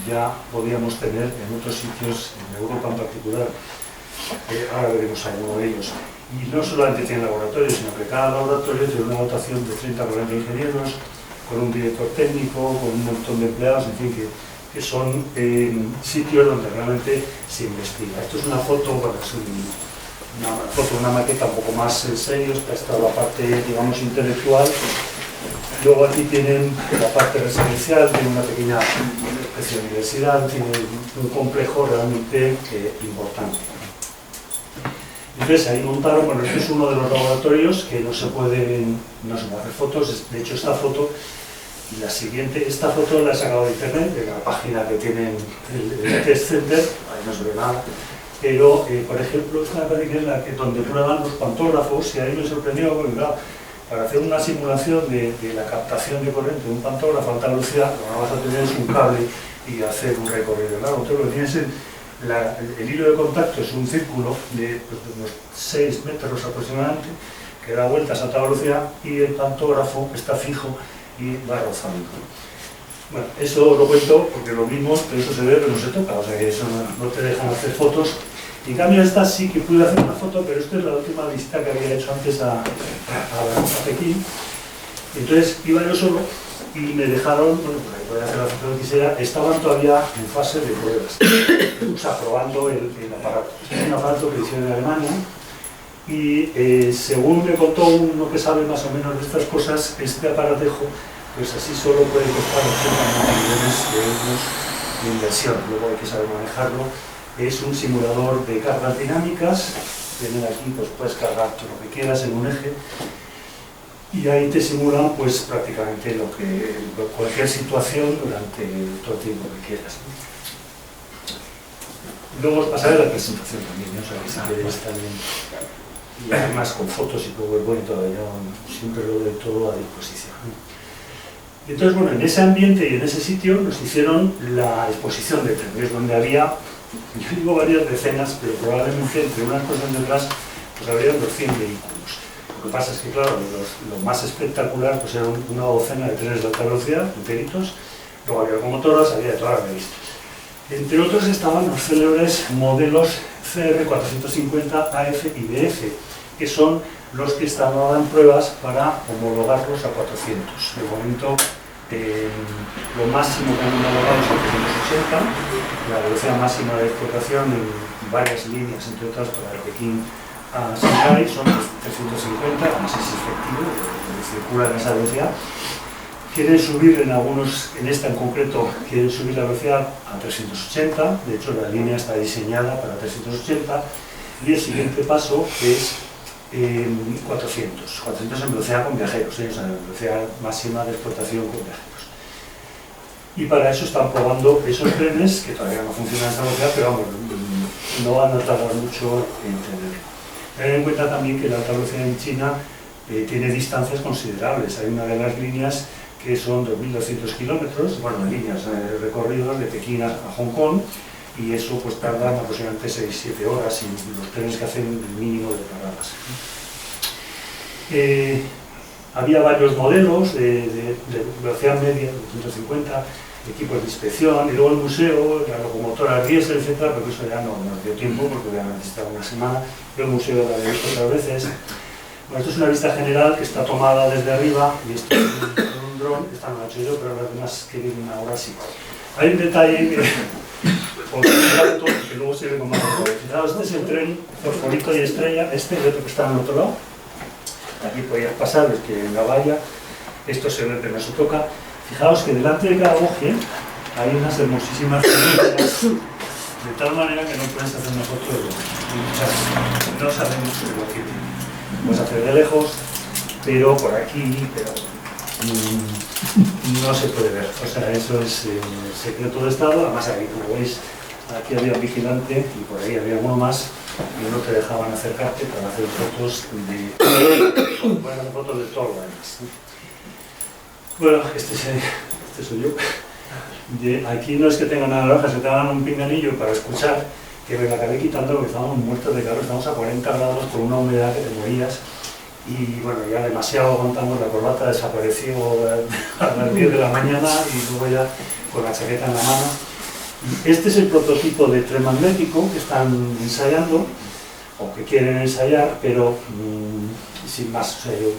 ya podíamos tener en otros sitios, en Europa en particular. Ahora veremos alguno de ellos. Y no solamente tienen laboratorios, sino que cada laboratorio tiene una dotación de 30 o 40 ingenieros, con un director técnico, con un montón de empleados, en fin, que son sitios donde realmente se investiga. Esto es una foto, bueno, es una maqueta un poco más seria, esta es la parte, digamos, intelectual. Luego aquí tienen la parte residencial, tiene una pequeña especie de universidad, tiene un complejo realmente importante. Entonces ahí montaron, bueno, este es uno de los laboratorios que no se pueden hacer fotos, de hecho esta foto y la siguiente, esta foto la he sacado de internet, de la página que tienen el Test Center, ahí no se ve nada, pero por ejemplo esta me parece que es la que donde prueban los pantógrafos y ahí me sorprendió porque claro, para hacer una simulación de la captación de corriente de un pantógrafo a alta velocidad, lo que vas a tener es un cable y hacer un recorrido, claro, entonces lo que tienes es el hilo de contacto es un círculo de unos 6 metros aproximadamente que da vueltas a alta velocidad y el pantógrafo está fijo y va rozando. Bueno, eso lo cuento porque lo mismo, pero eso se ve pero no se toca, o sea que eso no te dejan hacer fotos. En cambio esta sí que pude hacer una foto, pero esta es la última visita que había hecho antes a Pekín. Entonces iba yo solo y me dejaron, bueno, pues ahí podía hacer la foto que quisiera, estaban todavía en fase de pruebas, o sea, probando el aparato. Es un aparato que hicieron en Alemania y según me contó uno que sabe más o menos de estas cosas, este aparatejo, pues así solo puede costar 80 millones de euros de inversión, luego hay que saber manejarlo. Es un simulador de cargas dinámicas, tienen aquí, pues puedes cargar todo lo que quieras en un eje y ahí te simulan pues prácticamente cualquier situación durante todo el tiempo que quieras. Luego os pasaré la presentación también, ¿no? O sea, que si queréis también, y además con fotos y PowerPoint todavía siempre lo de todo a disposición. Y entonces, bueno, en ese ambiente y en ese sitio nos hicieron la exposición de trenes, donde había, yo digo varias decenas, pero probablemente entre unas cosas y otras, pues habría unos 100 vehículos. Lo que pasa es que, claro, lo más espectacular pues eran una docena de trenes de alta velocidad, enteritos, luego había locomotoras, había de todas las revistas. Entre otros estaban los célebres modelos CR450, AF y BF, que son los que están ahora en pruebas para homologarlos a 400. De momento, lo máximo que han homologado es a 380, la velocidad máxima de explotación en varias líneas, entre otras para Pekín a Shanghái, son 350, además es efectivo, circula en esa velocidad. Quieren subir en esta en concreto, quieren subir la velocidad a 380, de hecho la línea está diseñada para 380, y el siguiente paso es 400 en velocidad con viajeros, o sea, en velocidad máxima de explotación con viajeros. Y para eso están probando esos trenes, que todavía no funcionan a esta velocidad, pero vamos, no van a tardar mucho en tenerlo. Ten en cuenta también que la alta velocidad en China tiene distancias considerables. Hay una de las líneas que son 2.200 kilómetros, bueno, líneas recorridos de Pekín a Hong Kong, y eso pues tarda aproximadamente 6-7 horas y los trenes que hacen el mínimo de paradas. Había varios modelos de velocidad media, de 150, equipos de inspección, y luego el museo, la locomotora diésel, etcétera, pero eso ya no nos dio tiempo porque obviamente estaba una semana. Yo el museo lo había visto otras veces. Bueno, esto es una vista general que está tomada desde arriba, y esto es un dron, esta no lo he hecho yo, pero las demás que vienen ahora sí. Hay un detalle que luego se ve con más detalle. Fijaos, este es el tren Fosforito y Estrella, este y otro que está al otro lado. Aquí podías pasar, es que en la valla, esto se ve que no se toca. Fijaos que delante de cada boje hay unas hermosísimas figuras, de tal manera que no puedes hacer una foto de muchas, no sabemos lo que tiene. Puedes hacer de lejos, pero por aquí, pero no se puede ver. O sea, eso es secreto de Estado. Además, aquí, como veis, aquí había un vigilante y por ahí había uno más, y no te dejaban acercarte para hacer fotos de todo lo demás. Bueno, este soy yo. Aquí no es que tengan nada naranja, se te hagan un pinganillo para escuchar, que me la acabé quitando porque estábamos muertos de calor, estamos a 40 grados con una humedad que te morías. Y bueno, ya demasiado aguantamos, la corbata desapareció a las 10 de la mañana y luego ya con la chaqueta en la mano. Este es el prototipo de tren magnético que están ensayando, o que quieren ensayar, pero sin más. O sea, yo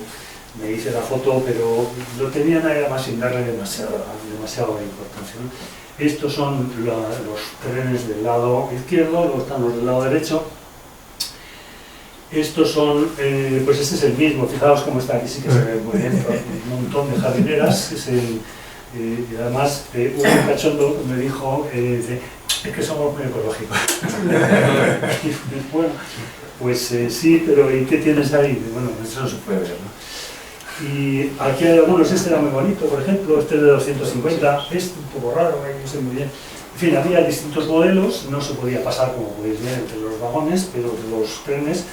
me hice la foto, pero lo tenía nada más sin darle demasiada importancia, ¿no? Estos son los trenes del lado izquierdo, luego están los del lado derecho. Estos son, pues este es el mismo, fijaos cómo está, aquí sí que se ve muy bien, un montón de jardineras, y además un cachondo me dijo, es que somos muy ecológicos. Bueno, pues sí, pero ¿y qué tienes ahí? Bueno, eso no se puede ver, ¿no? Y aquí hay algunos, este era muy bonito, por ejemplo, este es de 250, este un poco raro, no sé muy bien. En fin, había distintos modelos, no se podía pasar, como podéis ver, entre los vagones, pero los trenes.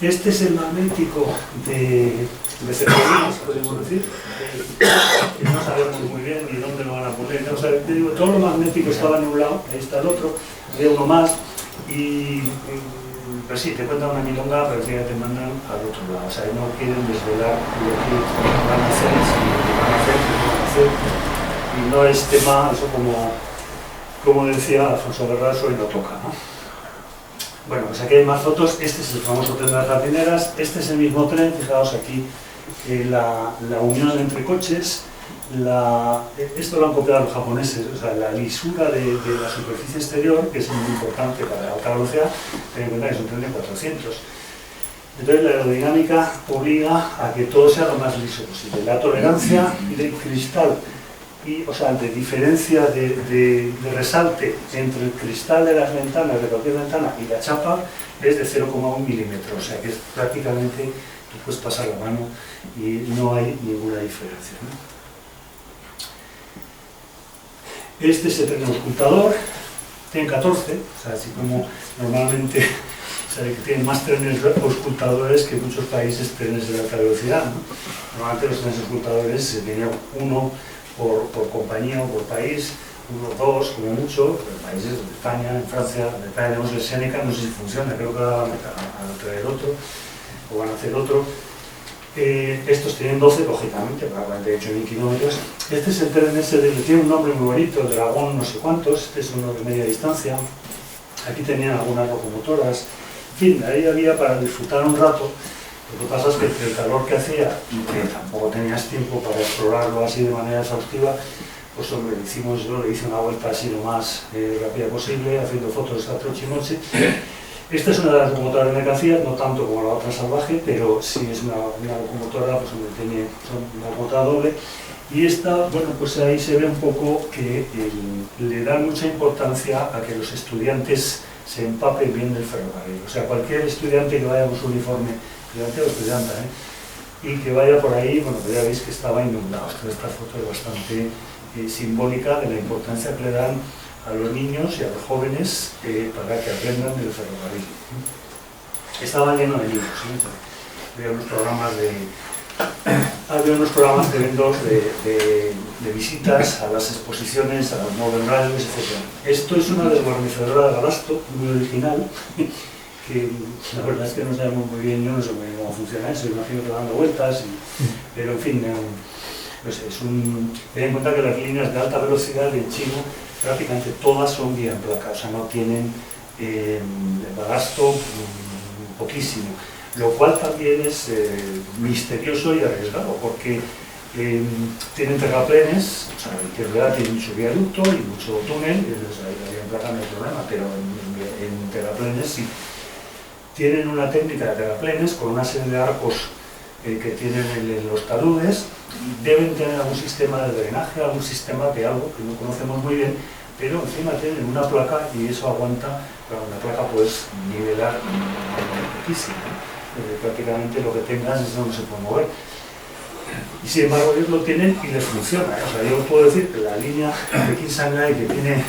Este es el magnético de Cervantes, podemos decir, que no sabemos muy bien ni dónde lo van a poner. O sea, te digo, todo lo magnético estaba en un lado, ahí está el otro, había uno más, y pues sí, te cuentan una milonga, pero ya te mandan al otro lado. O sea, no quieren desvelar lo que van a hacer, sino lo que van a hacer, qué van a hacer. Y no es tema, eso como decía Alfonso Guerraso, y lo toca, ¿no? Bueno, pues aquí hay más fotos. Este es el famoso tren de las jardineras. Este es el mismo tren, fijaos aquí, la unión entre coches. Esto lo han copiado los japoneses, o sea, la lisura de la superficie exterior, que es muy importante para la alta velocidad. Ten en cuenta que es un tren de 400. Entonces la aerodinámica obliga a que todo sea lo más liso posible. La tolerancia del cristal, o sea, de diferencia de resalte entre el cristal de las ventanas, de cualquier ventana, y la chapa, es de 0,1 milímetros. O sea, que es prácticamente, tú puedes pasar la mano y no hay ninguna diferencia, ¿no? Este es el tren auscultador, tiene 14, o sea, así como normalmente, o sea, que tienen más trenes auscultadores que muchos países trenes de alta velocidad, ¿no? Normalmente los trenes auscultadores se tenían uno por compañía o por país, uno, dos, como mucho, en países de España, en Francia, en España tenemos el Seneca, no sé si funciona, creo que ahora van a traer otro, o van a hacer otro. Estos tienen 12, lógicamente, para 48.000 kilómetros. Este es el tren SDL, tiene un nombre muy bonito, el Dragón no sé cuántos, este es uno de media distancia. Aquí tenían algunas locomotoras, en fin, ahí había para disfrutar un rato. Lo que pasa es que entre el calor que hacía y que tampoco tenías tiempo para explorarlo así de manera exhaustiva, pues hombre, yo le hice una vuelta así lo más rápida posible, haciendo fotos a troche y moche. Esta es una de las locomotoras de mercancías, no tanto como la otra salvaje, pero sí es una locomotora, pues hombre, tiene una locomotora doble. Y esta, bueno, pues ahí se ve un poco que le da mucha importancia a que los estudiantes se empapen bien del ferrocarril. O sea, cualquier estudiante que vaya con su uniforme, estudiante o estudianta, y que vaya por ahí, bueno, pues ya veis que estaba inundado. Esta foto es bastante simbólica de la importancia que le dan a los niños y a los jóvenes para que aprendan del ferrocarril. Estaba lleno de niños, había unos programas de eventos de visitas a las exposiciones, a los Modern Radios, etc. Esto es una desguarnecedora de Galasto, muy original, que la verdad es que no sabemos muy bien, yo no sé muy bien cómo funciona eso, imagino que va dando vueltas, pero en fin, no sé, ten en cuenta que las líneas de alta velocidad en China prácticamente todas son vía en placa, o sea, no tienen bagasto poquísimo, lo cual también es misterioso y arriesgado, porque tienen terraplenes, o sea, que en realidad tienen mucho viaducto y mucho túnel, entonces ahí en placa no hay problema, pero en terraplenes sí. Tienen una técnica de terraplenes con una serie de arcos que tienen en los taludes, y deben tener algún sistema de drenaje, algún sistema de algo que no conocemos muy bien, pero encima tienen una placa y eso aguanta, claro, una placa puedes nivelar poquísimo, prácticamente lo que tengas es donde se puede mover. Y sin embargo ellos lo tienen y les funciona, O sea, yo os puedo decir que la línea de Pekín-Shanghái, que tiene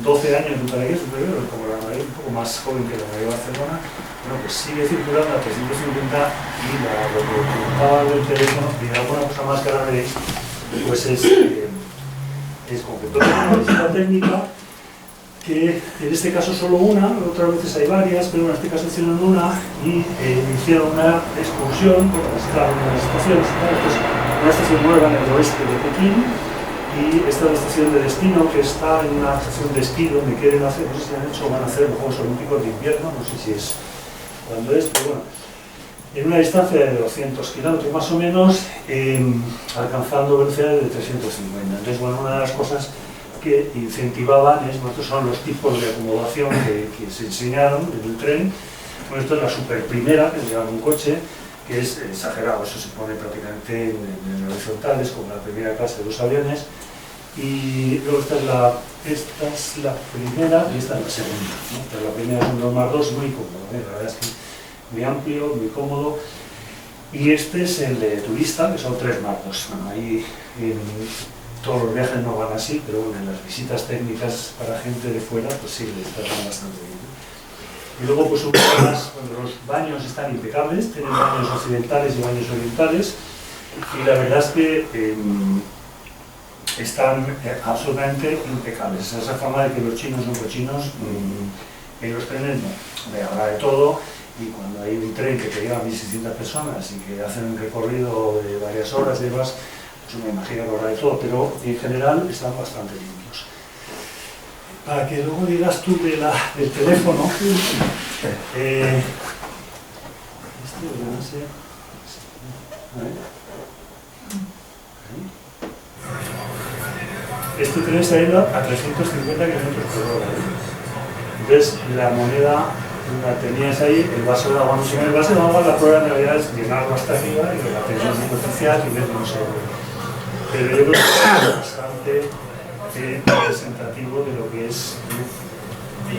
12 años de paraíso superior, como la mayoría un poco más joven que la mayoría de Barcelona, bueno, pues sigue circulando a 350 y lo que comentaba del teléfono y de alguna cosa más que ahora veréis, pues es como que toda una visita técnica que en este caso solo una, otras veces hay varias, pero en este caso hicieron una y hicieron una excursión por las estaciones. Pues una estación nueva en el oeste de Pekín, y esta es la estación de destino, que está en una estación de esquí donde quieren hacer, no sé si han hecho o van a hacer los Juegos Olímpicos de invierno, no sé si es cuando es, pero bueno, en una distancia de 200 kilómetros más o menos, alcanzando velocidades de 350. Entonces, bueno, una de las cosas que incentivaban estos son los tipos de acomodación que se enseñaron en el tren. Bueno, esto es la super primera, que se llama un coche, que es exagerado, eso se pone prácticamente en horizontales, como la primera clase de los aviones, y luego esta es la primera y esta es la segunda, ¿no? Pero la primera es un 2+2 muy cómodo, la verdad es que muy amplio, muy cómodo, y este es el de turista, que son 3+2. Bueno, ahí todos los viajes no van así, pero bueno, en las visitas técnicas para gente de fuera, pues sí, les tratan bastante bien. Y luego, pues los baños están impecables, tienen baños occidentales y baños orientales, y la verdad es que están absolutamente impecables. Esa fama de que los chinos son cochinos, en los trenes no, habrá de todo, y cuando hay un tren que te lleva a 1.600 personas y que hacen un recorrido de varias horas y demás, pues me imagino que habrá de todo, pero en general están bastante limpios. Para que luego digas tú del teléfono, este tren está yendo a 350 km/h. Entonces la moneda la tenías ahí, el vaso de agua no se ve, el vaso de agua, la prueba en realidad es llenarlo hasta arriba y que la tensión superficial y ver cómo se ve. Pero yo creo que es bastante representativo de lo que es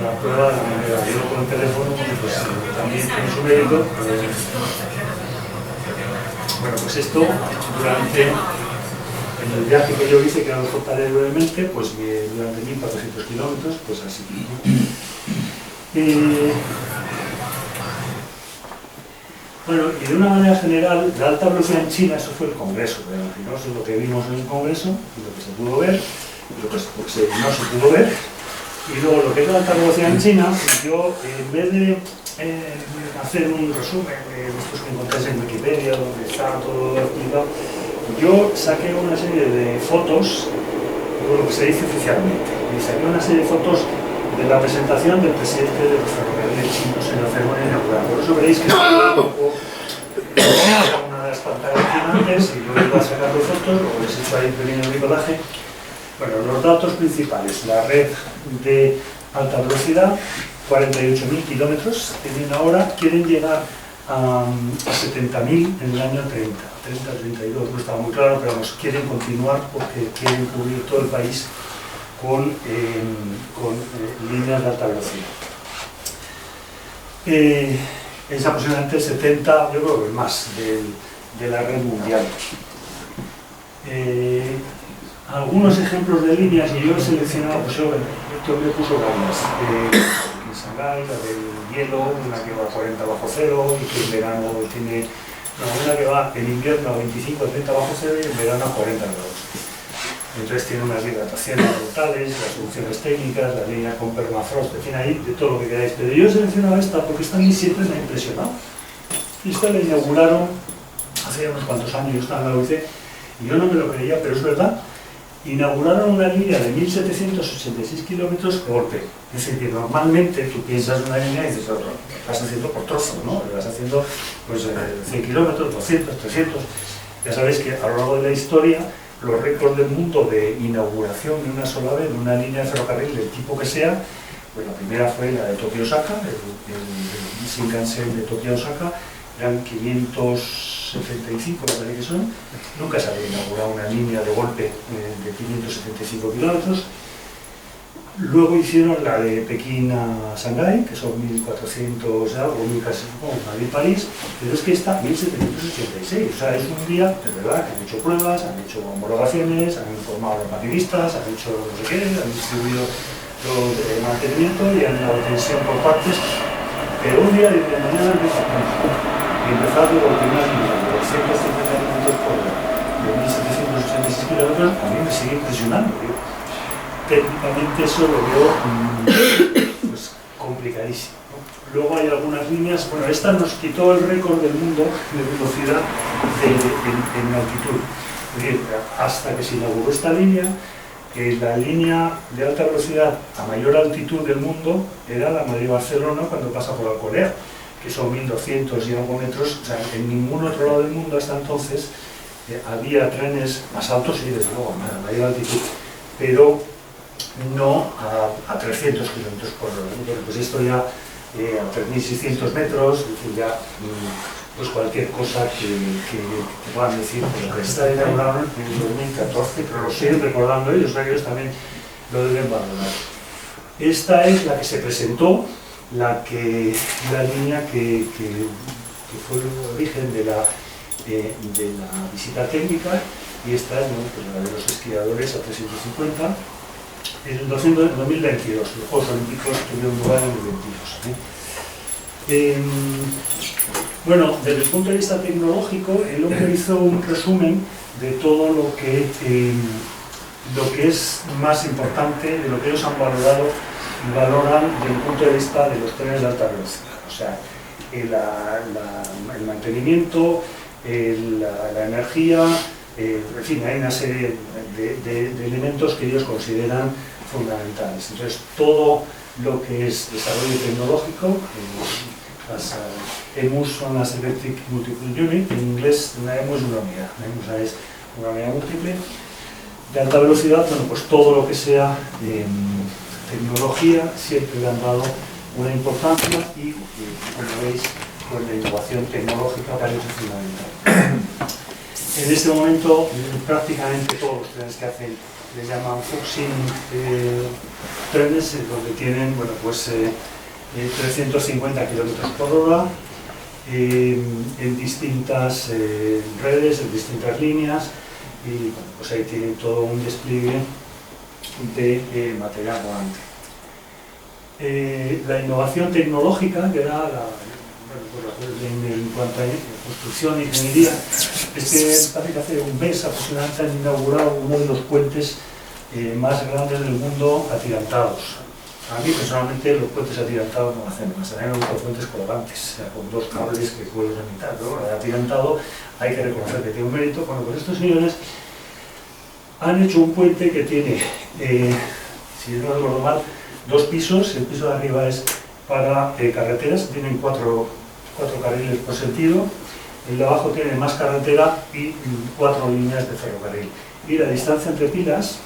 la prueba de la moneda. Yo con el teléfono, pues también tiene su mérito. Bueno, pues esto, durante el viaje que yo hice, que ahora os contaré brevemente, pues durante 1.400 kilómetros, pues así. Bueno, y de una manera general, la alta velocidad en China, eso fue el Congreso, pero imaginaos lo que vimos en el Congreso, lo que se pudo ver, lo que no se pudo ver, y luego lo que es la alta velocidad en China, yo en vez de hacer un resumen de estos que encontráis en Wikipedia, donde está todo explicado, yo saqué una serie de fotos, lo que se dice oficialmente, y saqué una serie de fotos de la presentación del presidente de los ferrocarriles chinos en la ceremonia inaugural. Por eso veréis que una de las pantallas gigantes y luego iba a sacar las fotos, luego les he hecho ahí un pequeño bricolaje. Bueno, los datos principales, la red de alta velocidad, 48.000 kilómetros tienen ahora, quieren llegar a 70.000 en el año 30-32, no estaba muy claro, pero vamos, quieren continuar porque quieren cubrir todo el país con líneas de alta velocidad. es aproximadamente el 70, yo creo que más, de la red mundial. Algunos ejemplos de líneas, y yo he seleccionado, pues yo me puso varias. En Shanghái, la del hielo, una que va a 40 bajo cero y que en verano tiene, una que va en invierno a 25 o 30 bajo cero y en verano a 40 grados. Entonces tiene unas hidrataciones brutales, las soluciones técnicas, la línea con permafrost, en fin, ahí de todo lo que queráis. Pero yo he seleccionado esta porque esta a mí siempre me ha impresionado. Esta la inauguraron hace unos cuantos años, yo estaba en la UIC y yo no me lo creía, pero es verdad. Inauguraron una línea de 1.786 kilómetros por golpe. Es decir, que normalmente tú piensas en una línea y dices, lo vas haciendo por trozos, ¿no? Lo vas haciendo pues, 100 kilómetros, 200, 300. Ya sabéis que a lo largo de la historia, los récords del mundo de inauguración de una sola vez, de una línea de ferrocarril del tipo que sea, pues la primera fue la de Tokio-Osaka, el Shinkansen de Tokio-Osaka, eran 575, me parece que son. Nunca se había inaugurado una línea de golpe de 575 kilómetros. Luego hicieron la de Pekín a Shanghái, que son 1400 algo, casi Madrid-París, pero es que esta 1786, o sea, es un día, de verdad, que han hecho pruebas, han hecho homologaciones, han informado a los maquinistas, han hecho no sé qué, han distribuido los mantenimiento y han dado tensión por partes, pero un día de mañana empieza y empezar por una línea de 250 km por hora, de 1786 kilómetros, a mí me sigue impresionando, tío. Técnicamente eso lo veo pues, complicadísimo, ¿no? Luego hay algunas líneas, bueno, esta nos quitó el récord del mundo de velocidad en altitud. Es decir, hasta que se inauguró esta línea, la línea de alta velocidad a mayor altitud del mundo era la Madrid-Barcelona cuando pasa por Alcolea, que son 1200 y algo metros. O sea, en ningún otro lado del mundo hasta entonces había trenes más altos, y desde luego a mayor altitud, pero no a 300 kilómetros por hora. Bueno, pues esto ya a 3600 metros, ya pues cualquier cosa que puedan decir, pues que está inaugurado en 2014, pero lo siguen recordando ellos, o sea que ellos también lo deben valorar. Esta es la que se presentó, la línea que fue el origen de la visita técnica, y esta es, bueno, pues la de los esquiadores a 350. En el 2022, los Juegos Olímpicos tuvieron lugar en el 22. Bueno, desde el punto de vista tecnológico, el hombre hizo un resumen de todo lo que es más importante, de lo que ellos han valorado y valoran desde el punto de vista de los trenes de alta velocidad. O sea, el mantenimiento, la energía, en fin, hay una serie de elementos que ellos consideran fundamentales. Entonces, todo lo que es desarrollo tecnológico, las EMUs son las Electric Multiple Unit, en inglés una EMU es una unidad, es una unidad múltiple de alta velocidad. Bueno, pues todo lo que sea tecnología siempre le han dado una importancia y, como veis, pues la innovación tecnológica parece fundamental. En este momento, prácticamente todos los trenes que hacen les llaman Fuxing trenes, donde tienen, bueno, pues 350 km por hora en distintas redes, en distintas líneas, y bueno, pues ahí tienen todo un despliegue de material volante. La innovación tecnológica, que era en cuanto a construcción e ingeniería, es que parece que hace un mes aproximadamente han inaugurado uno de los puentes más grandes del mundo atirantados. A mí personalmente los puentes atirantados no me hacen más, a mí me gustan puentes colgantes, o sea, con dos cables que cuelgan y tal, pero el atirantado hay que reconocer que tiene un mérito. Bueno, pues estos señores han hecho un puente que tiene, si no recuerdo mal, 2 pisos. El piso de arriba es para carreteras, tienen 4 carriles por sentido, el de abajo tiene más carretera y 4 líneas de ferrocarril. Y la distancia entre pilas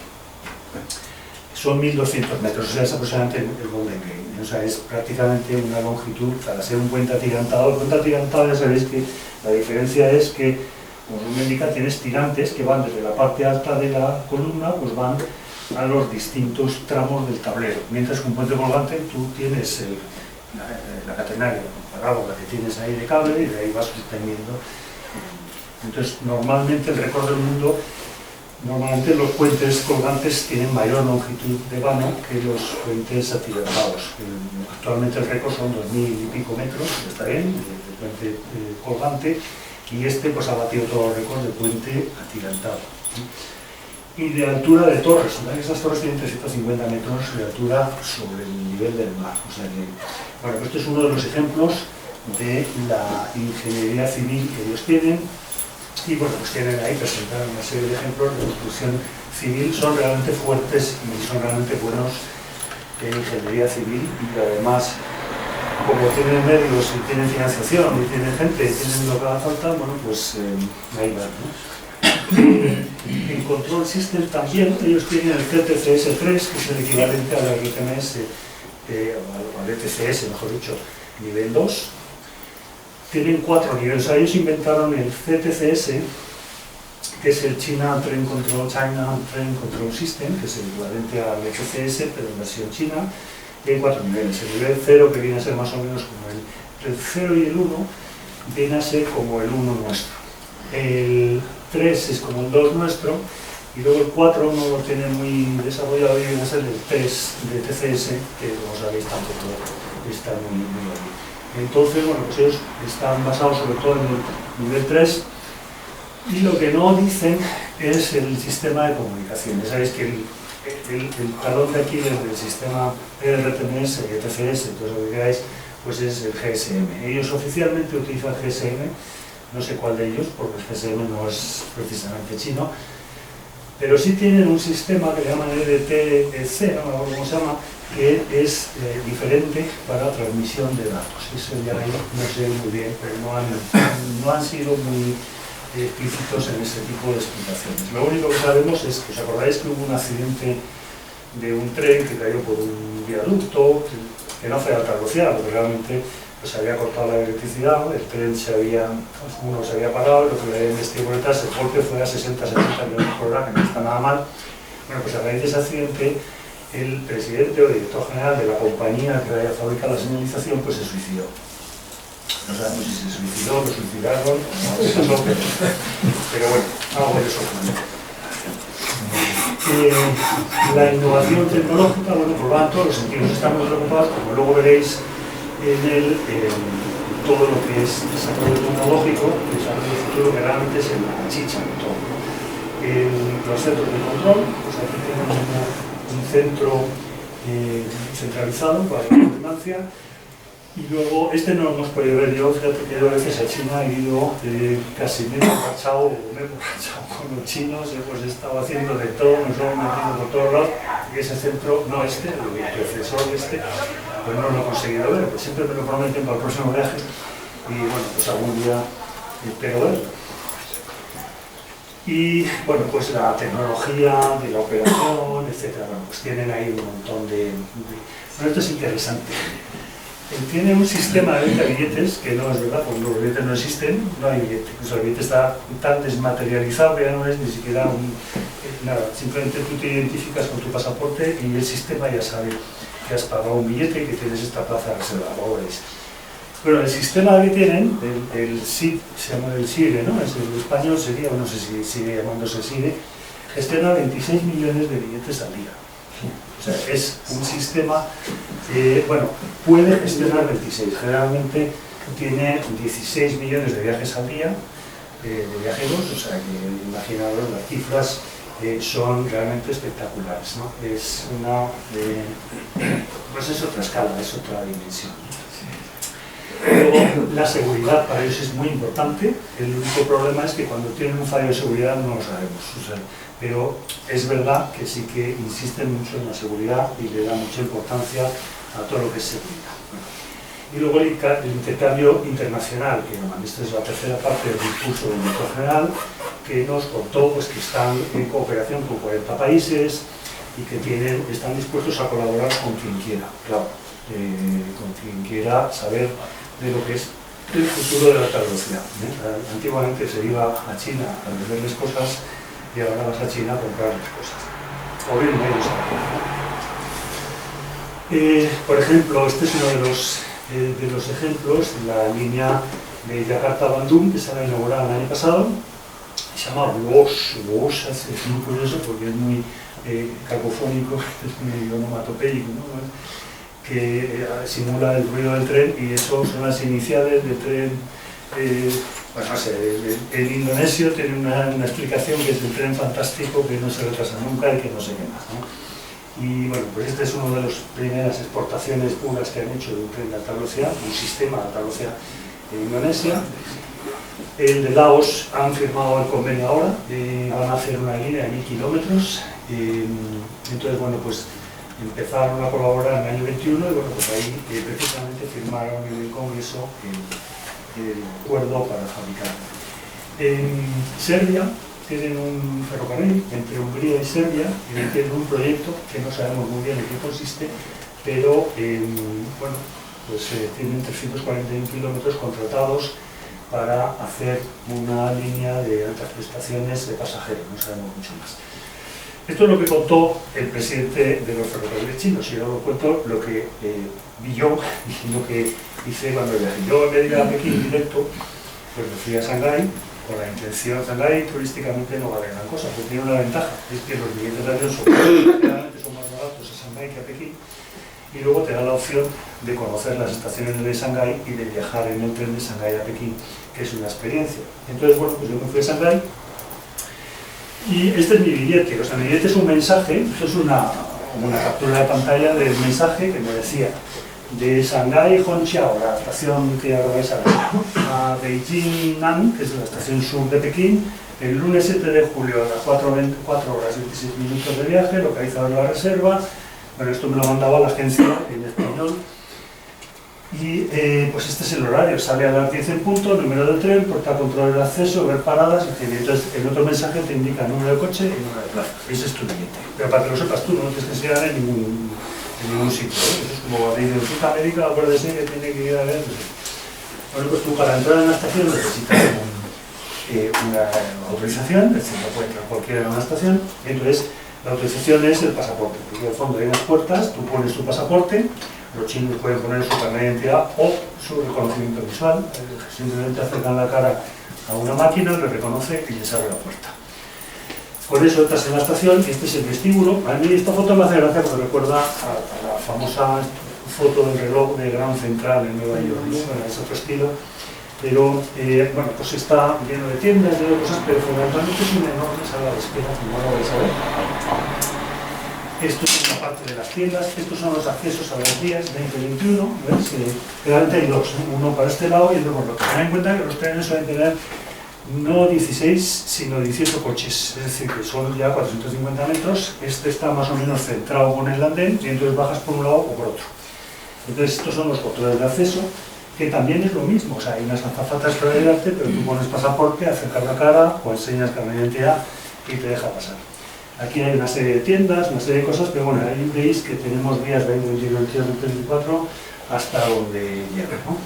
son 1200 metros, o sea, es aproximadamente el Golden Gate, o sea, es prácticamente una longitud para ser un puente atirantado. El puente atirantado, ya sabéis que la diferencia es que, como su nombre indica, tienes tirantes que van desde la parte alta de la columna, pues van a los distintos tramos del tablero, mientras que un puente colgante tú tienes la catenaria, la parábola que tienes ahí de cable, y de ahí vas extendiendo. Entonces, normalmente el récord del mundo, normalmente los puentes colgantes tienen mayor longitud de vano que los puentes atirantados. Actualmente el récord son 2000 y pico metros, está bien, de puente colgante, y este pues ha batido todos los récords de puente atirantado. Y de altura de torres, esas torres tienen 350 metros de altura sobre el nivel del mar. O sea que, bueno, este es uno de los ejemplos de la ingeniería civil que ellos tienen. Y bueno, pues tienen ahí presentaron una serie de ejemplos de construcción civil, son realmente fuertes y son realmente buenos en ingeniería civil, y además, como tienen medios y tienen financiación y tienen gente y tienen lo que haga falta, bueno, pues ahí van, ¿no? En Control System también ellos tienen el CTCS3, que es el equivalente al RTMS, al ETCS, mejor dicho, nivel 2. Tienen 4 niveles. O sea, ellos inventaron el CTCS, que es el China Train Control System, que es el equivalente al ETCS, pero en versión china. Hay 4 niveles. El nivel 0, que viene a ser más o menos como el 0, y el 1 viene a ser como el 1 nuestro. El 3 es como el 2 nuestro, y luego el 4 no lo tiene muy desarrollado, y viene a ser el 3 de TCS, que como sabéis tampoco está muy bien. Entonces, bueno, pues ellos están basados sobre todo en el nivel 3, y lo que no dicen es el sistema de comunicaciones. Sabéis que el talón de Aquiles del sistema RTMS y TCS, entonces lo que veáis, pues es el GSM. Ellos oficialmente utilizan GSM, no sé cuál de ellos, porque el GSM no es precisamente chino, pero sí tienen un sistema que le llaman LTC, no me acuerdo cómo se llama, que es diferente para transmisión de datos. Eso ya no sé muy bien, pero no han sido muy explícitos en ese tipo de explicaciones. Lo único que sabemos es que, ¿os acordáis que hubo un accidente de un tren que cayó por un viaducto, que no fue alta velocidad, porque realmente pues, se había cortado la electricidad, el tren se había parado, lo que le había investigado por detrás, el golpe fue a 60-70 km/h, que no está nada mal. Bueno, pues a raíz de ese accidente, el presidente o director general de la compañía que fabrica la señalización pues se suicidó. No sabemos si se suicidó, lo suicidaron, pero bueno, algo de eso. La innovación tecnológica, bueno, pues va en todos los sentidos. Estamos preocupados, como luego veréis, en todo lo que es desarrollo tecnológico, desarrollo futuro, que realmente es en la chicha de todo. Los centros de control, pues aquí tenemos un centro centralizado para la coordinancia. Y luego, este no lo hemos podido ver yo, fíjate que yo a veces a China he ido casi me he emborrachado con los chinos, pues he estado haciendo de todo, nos hemos metido por todos lados, y ese centro, no este, el profesor este, pues no lo he conseguido ver, pues siempre me lo prometen para el próximo viaje, y bueno, pues algún día espero verlo. Y bueno, pues la tecnología de la operación, etcétera, bueno, pues tienen ahí un montón de... Bueno, esto es interesante. Tiene un sistema de venta de billetes, que no es verdad, porque los billetes no existen, no hay billete. O sea, el billete está tan desmaterializado que ya no es ni siquiera nada. Simplemente tú te identificas con tu pasaporte y el sistema ya sabe que has pagado un billete y que tienes esta plaza reservada. Bueno, el sistema que tienen, el SID, se llama el SIRE, ¿no? Es el español sería, no sé si sigue llamándose SIRE, gestiona 26 millones de billetes al día. O sea, es un sistema, bueno, puede gestionar 26, generalmente tiene 16 millones de viajes al día, de viajeros, o sea que imaginaros, las cifras son realmente espectaculares, ¿no? Es una, pues es otra escala, es otra dimensión. Luego, la seguridad para ellos es muy importante. El único problema es que cuando tienen un fallo de seguridad no lo sabemos. O sea, pero es verdad que sí que insisten mucho en la seguridad y le dan mucha importancia a todo lo que es seguridad. Y luego el intercambio internacional, que esta es la tercera parte del discurso del director general, que nos contó pues, que están en cooperación con 40 países y que están dispuestos a colaborar con quien quiera, claro, con quien quiera saber de lo que es el futuro de la alta velocidad. Antiguamente se iba a China a venderles cosas y ahora vas a China a comprarles cosas. O bien medios a por ejemplo, este es uno de los de los ejemplos, la línea de Yakarta-Bandung, que se ha inaugurado el año pasado, se llama WOS, es muy curioso porque es muy cacofónico, es muy onomatopéyico, ¿no? Que simula el ruido del tren, y eso son las iniciales del tren. Pues no sé, el indonesio tiene una explicación, que es el tren fantástico que no se retrasa nunca y que no sé qué más, ¿no? Y bueno, pues este es uno de las primeras exportaciones puras que han hecho de un tren de alta velocidad, un sistema de alta velocidad en Indonesia. El de Laos han firmado el convenio ahora, van a hacer una línea de 1000 kilómetros. Entonces, bueno, pues empezaron a colaborar en el año 21 y bueno, pues ahí precisamente firmaron en el Congreso el acuerdo para fabricar. En Serbia tienen un ferrocarril entre Hungría y Serbia, y tienen un proyecto que no sabemos muy bien en qué consiste, pero bueno, pues tienen 341 kilómetros contratados para hacer una línea de altas prestaciones de pasajeros, no sabemos mucho más. Esto es lo que contó el presidente de los ferrocarriles chinos, y yo lo cuento lo que vi yo y lo que hice cuando viajé. Yo, en vez de ir a Pekín directo, pues me fui a Shanghái con la intención. Shanghái turísticamente no vale gran cosa, porque tiene una ventaja, es que los billetes de avión generalmente son más baratos a Shanghái que a Pekín, y luego te da la opción de conocer las estaciones de Shanghái y de viajar en el tren de Shanghái a Pekín, que es una experiencia. Entonces, bueno, pues yo me fui a Shanghái, y este es mi billete. O sea, mi billete es un mensaje, esto es una captura de pantalla del mensaje que me decía: de Shanghái Hongqiao, la estación que ahora vais a ver, a Beijing Nan, que es la estación sur de Pekín, el lunes 7 de julio a las 4 horas y 26 minutos de viaje, localizado en la reserva. Bueno, esto me lo mandaba la agencia en español. Y pues este es el horario, sale a las 10 en punto, número de tren, portal control de acceso, ver paradas, etc. Entonces el otro mensaje te indica número de coche y número de plaza. Ese es tu billete. Pero para que lo sepas tú, no tienes que enseñar en ningún sitio, ¿eh? Eso es como de Sudamérica, acuérdese que tiene que ir a ver. Bueno, pues tú para entrar en la estación necesitas una autorización, es decir, no puede entrar cualquiera en una estación. Entonces la autorización es el pasaporte, porque al fondo hay unas puertas, tú pones tu pasaporte. Los chinos pueden poner su carnet de identidad o su reconocimiento visual, simplemente acercan la cara a una máquina, le reconoce y les abre la puerta. Con eso entras en la estación, y este es el vestíbulo. A mí esta foto me hace gracia porque recuerda a la famosa foto del reloj de Grand Central en Nueva York, ¿no? Bueno, es otro estilo, pero bueno, pues está lleno de tiendas, lleno de cosas, pero fundamentalmente es una enorme sala de espera, como ahora vais a ver. Esto es una parte de las tiendas, estos son los accesos a las vías 2021, ¿ves? Realmente hay dos, ¿no? Uno para este lado y el otro por el otro. Ten en cuenta que los trenes suelen tener no 16, sino 18 coches, es decir, que son ya 450 metros, este está más o menos centrado con el andén, y entonces bajas por un lado o por otro. Entonces estos son los controles de acceso, que también es lo mismo, o sea, hay unas azafatas para ayudarte, pero tú pones pasaporte, acercas la cara o enseñas carnet de identidad y te deja pasar. Aquí hay una serie de tiendas, una serie de cosas, pero bueno, ahí veis que tenemos vías 2021, 2024 hasta donde llega, ¿no?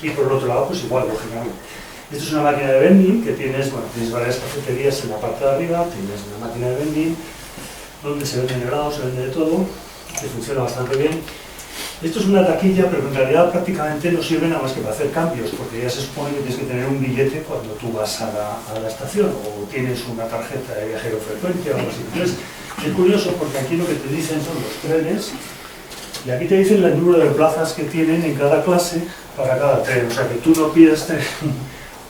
Y por el otro lado, pues igual, lógicamente. Esto es una máquina de vending que tienes, bueno, tienes varias cafeterías en la parte de arriba, tienes una máquina de vending donde se vende helado, se vende de todo, que funciona bastante bien. Esto es una taquilla, pero en realidad prácticamente no sirve nada más que para hacer cambios, porque ya se supone que tienes que tener un billete cuando tú vas a la estación, o tienes una tarjeta de viajero frecuente o algo así. Entonces, es curioso porque aquí lo que te dicen son los trenes, y aquí te dicen el número de plazas que tienen en cada clase para cada tren. O sea, que tú no pidas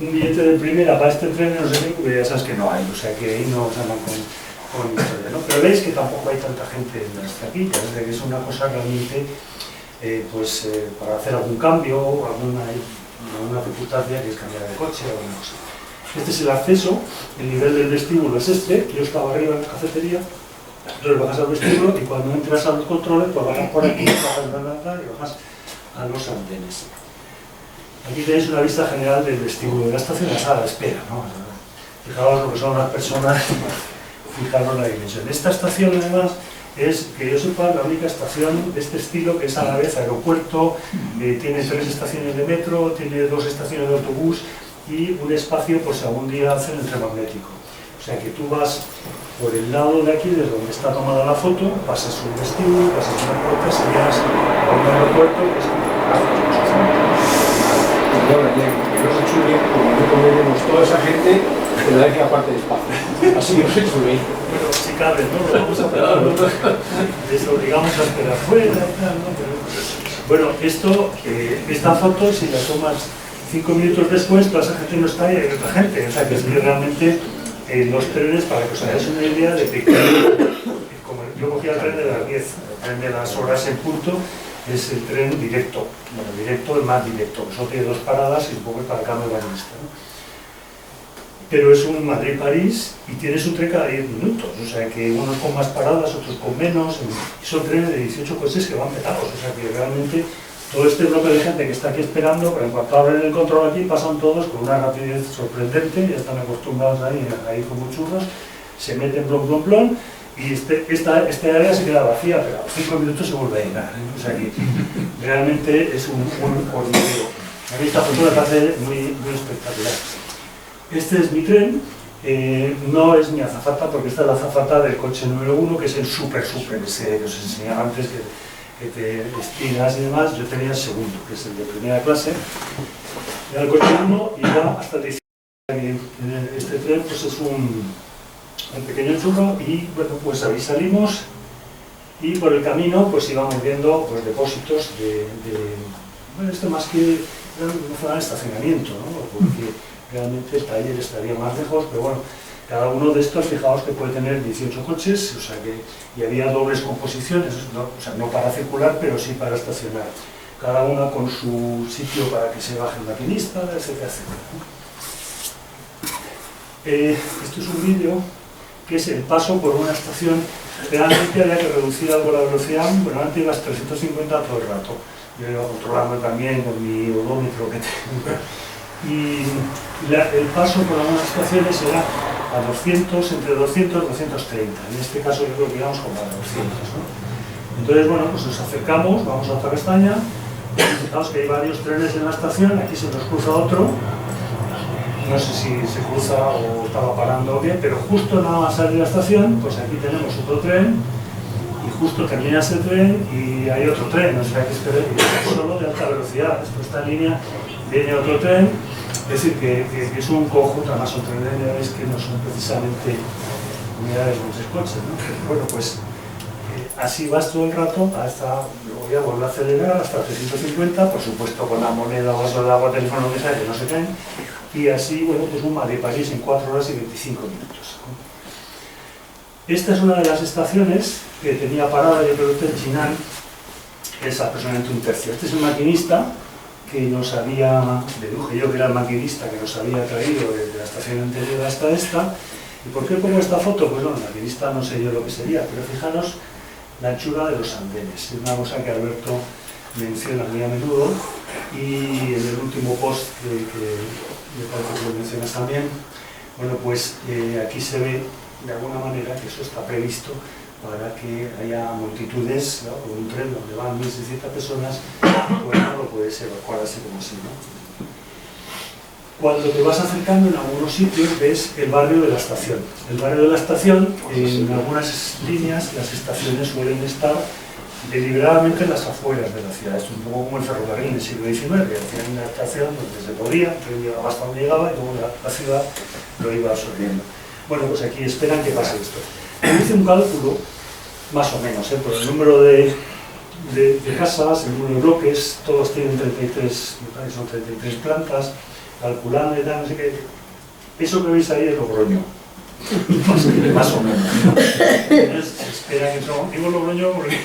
un billete de primera para este tren, no sé qué, porque ya sabes que no hay, o sea, que ahí no se andan con historia, ¿no? Pero veis que tampoco hay tanta gente en las taquillas, es decir, que es una cosa realmente para hacer algún cambio o alguna circunstancia que es cambiar de coche o alguna cosa. Este es el acceso, el nivel del vestíbulo es este, yo estaba arriba en la cafetería, entonces bajas al vestíbulo y cuando entras a los controles, pues bajas por aquí, bajas la banda y bajas a los andenes. Aquí tenéis una vista general del vestíbulo de la estación, la sala de espera, ¿no? Fijaos lo que son las personas, fijaros la dimensión. Esta estación además es, que yo sepa, la única estación de este estilo que es a la vez aeropuerto, tiene 3 estaciones de metro, tiene 2 estaciones de autobús y un espacio por si algún día hacen el tren magnético. O sea que tú vas por el lado de aquí, desde donde está tomada la foto, pasas un vestíbulo, pasas una puerta y llegas a un aeropuerto que es Bueno, que no se chule, como no comeremos toda esa gente de la décima parte de espacio. Así no se chule. Pero si cabe, ¿no? Lo vamos a pegar, ¿no? Les obligamos a esperar fuera y tal, ¿no? Pero, bueno, esta foto, si la tomas 5 minutos después, toda esa gente no está y hay otra gente. O sea, que es realmente los trenes, para que os hagáis una idea de que como yo cogía el tren de las 10, el tren de las horas en punto, es el tren directo. Bueno, directo, el más directo. Solo tiene 2 paradas y un poco para el cambio banista, ¿no? Pero es un Madrid-París y tienes un tren cada 10 minutos, o sea que unos con más paradas, otros con menos, y son trenes de 18 coches que van petados, o sea que realmente todo este bloque de gente que está aquí esperando, pero en cuanto abren el control aquí, pasan todos con una rapidez sorprendente, ya están acostumbrados ahí como churros, se meten blon, blon, blon, y este área se queda vacía, pero a los 5 minutos se vuelve a llenar, ¿eh? O sea que realmente es un hormiguero. A mí esta foto me parece muy espectacular. Este es mi tren, no es mi azafata, porque esta es la azafata del coche número 1, que es el súper, ese que os enseñaba antes, que te estiras y demás. Yo tenía el segundo, que es el de primera clase. Era el coche 1 y va hasta el 17. Este tren pues es un pequeño churro y bueno, pues ahí salimos y por el camino pues íbamos viendo pues depósitos bueno, esto más que una zona de estacionamiento, ¿no? Porque realmente el taller estaría más lejos, pero bueno, cada uno de estos, fijaos que puede tener 18 coches, o sea que, y había dobles composiciones, ¿no? O sea, no para circular, pero sí para estacionar. Cada una con su sitio para que se baje el maquinista, etcétera, etcétera. Esto es un vídeo que es el paso por una estación. Realmente había que reducir algo la velocidad, bueno, antes ibas 350 todo el rato. Yo iba controlando también con mi odómetro que tengo. Y el paso por algunas estaciones era a 200, entre 200 y 230. En este caso yo creo que íbamos como a 200, ¿no? Entonces, bueno, pues nos acercamos, vamos a otra pestaña, y fijaos que hay varios trenes en la estación, aquí se nos cruza otro, no sé si se cruza o estaba parando o qué, pero justo nada más salir de la estación, pues aquí tenemos otro tren, y justo termina ese tren y hay otro tren, o sea que es solo de alta velocidad. Después esta línea viene otro tren, es decir, que es un conjunto, además son trenes que no son precisamente unidades de coches, ¿no? Bueno, pues así vas todo el rato hasta, luego ya vuelve a acelerar hasta 350, por supuesto con la moneda o vaso de agua, teléfono, que no se caen, y así, bueno, pues un Madrid-París en 4 horas y 25 minutos. Esta es una de las estaciones que tenía parada, yo creo que el Chinán es aproximadamente un tercio. Este es el maquinista que nos había, deduje yo que era el maquinista que nos había traído desde la estación anterior hasta esta. ¿Y por qué pongo esta foto? Pues bueno, el maquinista no sé yo lo que sería, pero fijaros la anchura de los andenes. Es una cosa que Alberto menciona muy a menudo y en el último post que lo mencionas también, bueno, pues aquí se ve de alguna manera que eso está previsto para que haya multitudes, ¿no? Con un tren donde van 1.600 personas, pues no lo puedes evacuar así como así, ¿no? Cuando te vas acercando en algunos sitios ves el barrio de la estación. El barrio de la estación, en algunas líneas, las estaciones suelen estar deliberadamente en las afueras de la ciudad. Esto es un poco como el ferrocarril del siglo XIX, que hacían una estación donde se podía, que llegaba hasta donde llegaba y luego la ciudad lo iba absorbiendo. Bueno, pues aquí esperan que pase esto. Hice un cálculo, más o menos, por el número de casas, el número de bloques, todos tienen 33, me parece, son 33 plantas, calculando y tal, no sé qué. Eso que veis ahí es Logroño, más o menos. Entonces, se espera que son, digo Logroño porque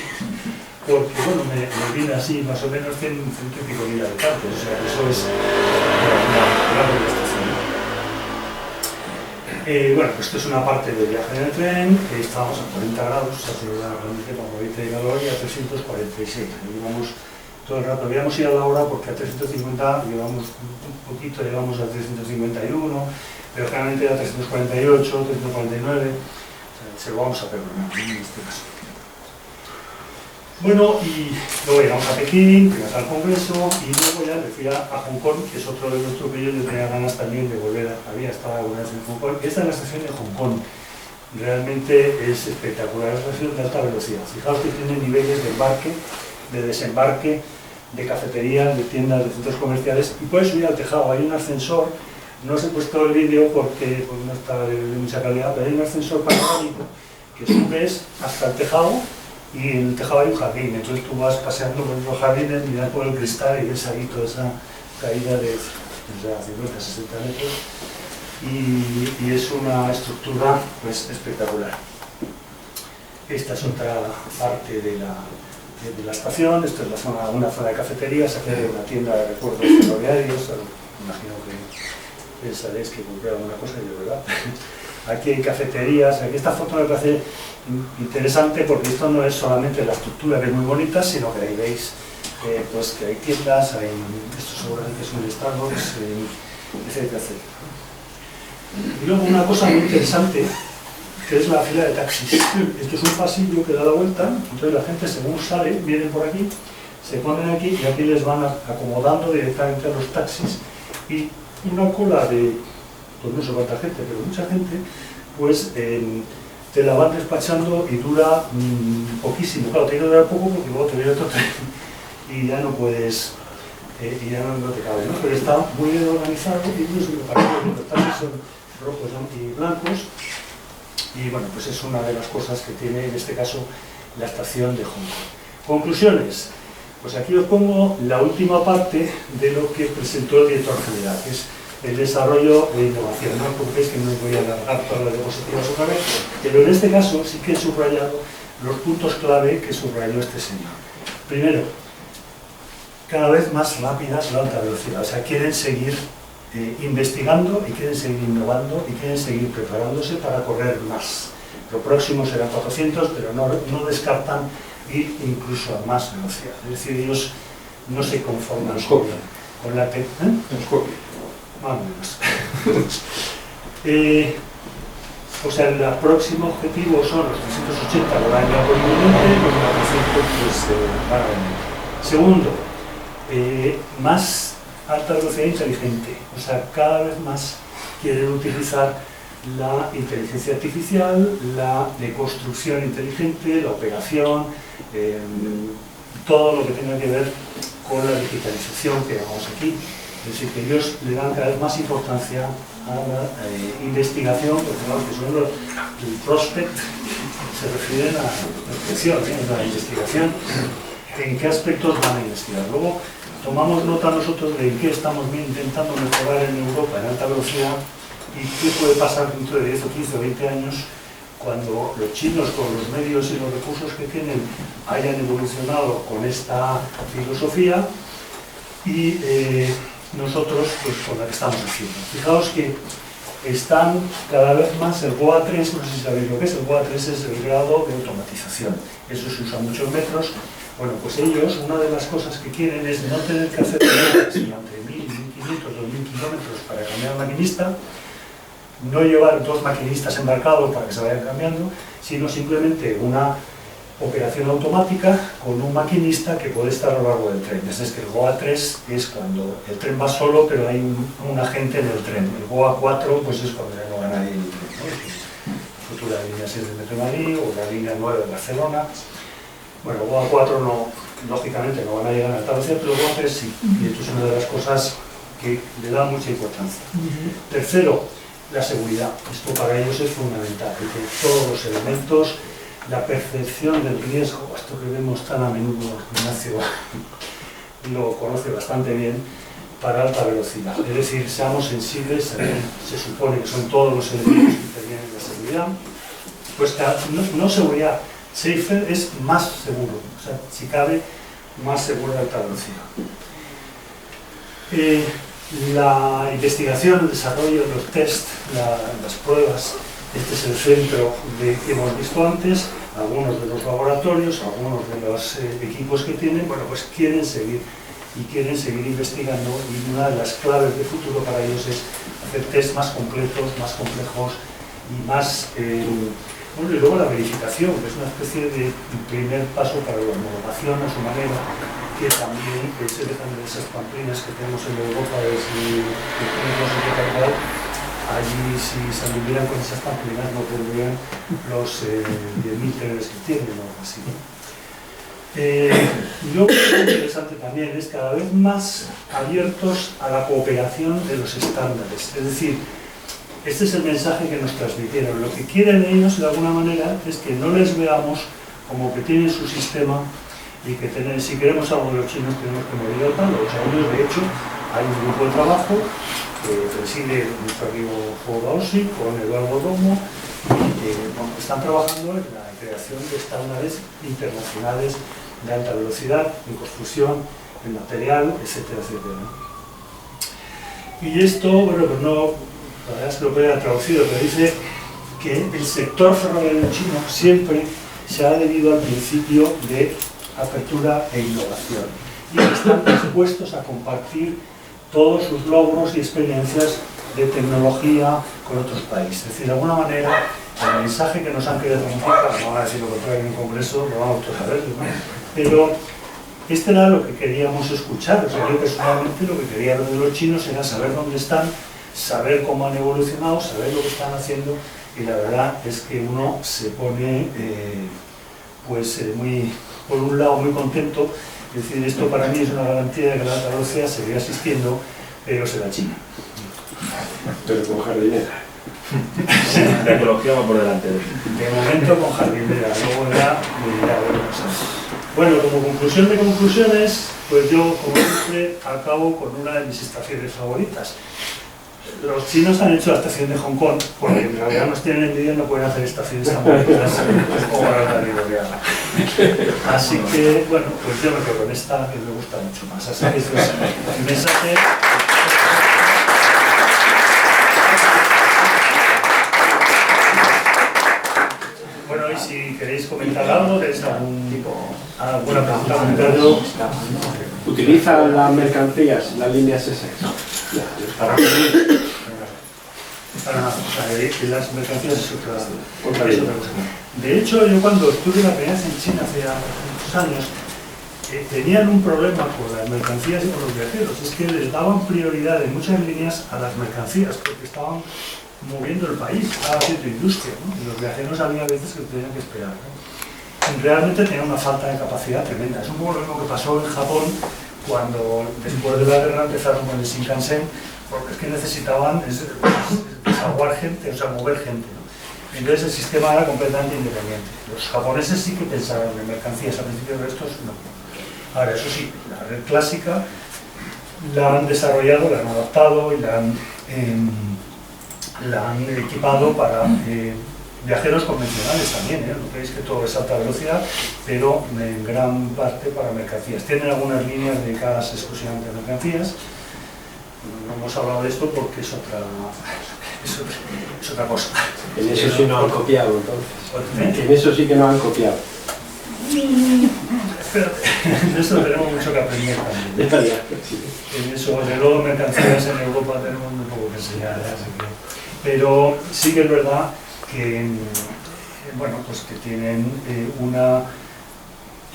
bueno, me viene así, más o menos 100 y pico mil habitantes, o sea, eso es una estación. Bueno, pues esto es una parte del viaje en el tren, estábamos a 40 grados, realmente como veis de calor, y a 346. Llevamos todo el rato, habíamos ido a la hora porque a 350 llevamos un poquito, llegamos a 351, pero generalmente a 348, 349, o sea, se lo vamos a perdonar en este caso. Bueno, y luego llegamos a Pekín, fuimos al Congreso y luego ya me fui a Hong Kong, que es otro de nuestros que yo tenía ganas también de volver, había estado alguna vez en Hong Kong. Esta es la estación de Hong Kong, realmente es espectacular, es una estación de alta velocidad. Fijaos que tiene niveles de embarque, de desembarque, de cafeterías, de tiendas, de centros comerciales, y puedes subir al tejado. Hay un ascensor, no os he puesto el vídeo porque pues, no está de mucha calidad, pero hay un ascensor panorámico que subes hasta el tejado, y en el tejado hay un jardín, entonces tú vas paseando por los jardines, miras por el cristal y ves ahí toda esa caída de 50, 60 metros, y es una estructura pues, espectacular. Esta es otra parte de la estación. Esto es una zona de cafeterías, aquí hay una tienda de recuerdos ferroviarios, imagino que pensaréis que compré alguna cosa, y de verdad. Aquí hay cafeterías, aquí esta foto me parece interesante porque esto no es solamente la estructura, que es muy bonita, sino que ahí veis pues que hay tiendas, esto seguramente es un Starbucks, etcétera, etcétera. Y luego una cosa muy interesante, que es la fila de taxis. Esto es un pasillo que da la vuelta, entonces la gente según sale, vienen por aquí, se ponen aquí y aquí les van acomodando directamente a los taxis, y una cola de, pues no sé cuánta gente, pero mucha gente, pues te la van despachando y dura poquísimo. Claro, te dura poco porque luego te viene otro tren y ya no puedes, y ya no te cabe, ¿no? Pero está muy bien organizado y no es muy parecido, los taxis son rojos y blancos. Y bueno, pues es una de las cosas que tiene en este caso la estación de Hong Kong. Conclusiones. Pues aquí os pongo la última parte de lo que presentó el director general, que es el desarrollo e innovación. No os preocupéis que no os voy a alargar todas las diapositivas otra vez, pero en este caso sí que he subrayado los puntos clave que subrayó este señor. Primero, cada vez más rápidas la alta velocidad, o sea, quieren seguir investigando y quieren seguir innovando y quieren seguir preparándose para correr más. Lo próximo serán 400, pero no descartan ir incluso a más velocidad. Es decir, ellos no se conforman con la más o menos. O sea, el próximo objetivo son los 380, lo van a llevar por el momento, los 400 pues, van a venir. Segundo, más alta velocidad inteligente, o sea, cada vez más quieren utilizar la inteligencia artificial, la de construcción inteligente, la operación, todo lo que tenga que ver con la digitalización que llamamos aquí. Es decir, que ellos le dan cada vez más importancia a la investigación, porque no, que son el prospect, se refieren a la inspección, a la investigación, en qué aspectos van a investigar. Luego, tomamos nota nosotros de en qué estamos intentando mejorar en Europa en alta velocidad y qué puede pasar dentro de 10 o 15 o 20 años cuando los chinos, con los medios y los recursos que tienen, hayan evolucionado con esta filosofía y nosotros pues con la que estamos haciendo. Fijaos que están cada vez más el GOA 3, no sé si sabéis lo que es, el GOA 3 es el grado de automatización. Eso se usa en muchos metros. Bueno, pues ellos, una de las cosas que quieren es no tener que hacer sino entre 1.000, 1.500, 2.000 kilómetros para cambiar maquinista, no llevar dos maquinistas embarcados para que se vayan cambiando, sino simplemente una operación automática con un maquinista que puede estar a lo largo del tren. Es que el GOA 3 es cuando el tren va solo, pero hay un agente en el tren. El GOA 4 pues es cuando ya no va nadie en el tren, ¿no? Futura línea 6 de Metro de Madrid o la línea 9 de Barcelona. Bueno, el GOA 4 no, lógicamente no van a llegar a alta velocidad, pero el GOA 3 sí. Y esto es una de las cosas que le da mucha importancia. Tercero, la seguridad. Esto para ellos es fundamental, que todos los elementos, la percepción del riesgo, esto que vemos tan a menudo, Ignacio lo conoce bastante bien, para alta velocidad. Es decir, seamos sensibles, se supone que son todos los elementos que intervienen en la seguridad, pues no seguridad, safer es más seguro, o sea, si cabe, más seguro de alta velocidad. La investigación, el desarrollo, los test, las pruebas, este es el centro que hemos visto antes, algunos de los laboratorios, algunos de los equipos que tienen, bueno, pues quieren seguir investigando, y una de las claves de futuro para ellos es hacer test más completos, más complejos y más... bueno, y luego la verificación, que es una especie de primer paso para la homologación a su manera, que también se dejan de esas pamplinas que tenemos en Europa desde el allí si se anduvieran con esas pamplinas no tendrían los 10.000 trenes que tienen o algo así. Yo creo que es interesante también es cada vez más abiertos a la cooperación de los estándares. Es decir, este es el mensaje que nos transmitieron. Lo que quieren ellos, de alguna manera, es que no les veamos como que tienen su sistema y que si queremos algo de los chinos tenemos que morir al palo. O sea, ellos, de hecho, hay un grupo de trabajo que preside nuestro amigo Fogaosi con Eduardo Romo y están trabajando en la creación de estándares internacionales de alta velocidad, en construcción, en material, etcétera, etcétera, ¿no? Y esto, bueno, pues no, la verdad es que lo puede haber traducido, pero dice que el sector ferroviario chino siempre se ha debido al principio de apertura e innovación y están dispuestos a compartir todos sus logros y experiencias de tecnología con otros países. Es decir, de alguna manera, el mensaje que nos han querido transmitir, no van a decir lo contrario en un congreso, lo vamos todos a ver, ¿no? Pero este era lo que queríamos escuchar. O sea, yo personalmente lo que quería ver de los chinos era saber dónde están, saber cómo han evolucionado, saber lo que están haciendo, y la verdad es que uno se pone muy, por un lado, muy contento. Es decir, esto para mí es una garantía de que la alta velocidad seguirá existiendo, pero será China. Pero con jardinera. La ecología va por delante. De momento con jardinera, luego ya veremos. Bueno, como conclusión de conclusiones, pues yo, como siempre, acabo con una de mis estaciones favoritas. Los chinos han hecho la estación de Hong Kong, porque en realidad nos tienen envidia y no pueden hacer estaciones tan bonitas como la Bolivariana. Así que, bueno, pues yo me quedo con esta, que me gusta mucho más. Así que eso es el mensaje. Bueno, y si queréis comentar algo, ¿tenéis alguna pregunta, comentario? ¿Utilizan las mercancías, las líneas S? Para las mercancías es otra cosa. De hecho, yo cuando estuve la primera vez en China hace muchos años, tenían un problema con las mercancías y con los viajeros. Es que les daban prioridad en muchas líneas a las mercancías, porque estaban moviendo el país, estaba haciendo industria, ¿no? Y los viajeros había veces que tenían que esperar, ¿no? Realmente tenían una falta de capacidad tremenda. Es un poco lo mismo que pasó en Japón cuando después de la guerra empezaron con el Shinkansen, porque es que necesitaban desaguar gente, o sea, mover gente, ¿no? Entonces el sistema era completamente independiente. Los japoneses sí que pensaban en mercancías, al principio de estos no. Ahora, eso sí, la red clásica la han desarrollado, la han adaptado y la han equipado para viajeros convencionales también, ¿eh? No creéis que todo es alta velocidad, pero en gran parte para mercancías. Tienen algunas líneas dedicadas exclusivamente a mercancías. No hemos hablado de esto porque es otra cosa. En eso sí no han copiado, entonces. ¿Eh? En eso sí que no han copiado. Espérate, en eso tenemos mucho que aprender también. En eso, de luego mercancías en Europa tenemos muy poco que enseñar, así que... Pero sí que es verdad que, bueno, pues que tienen una...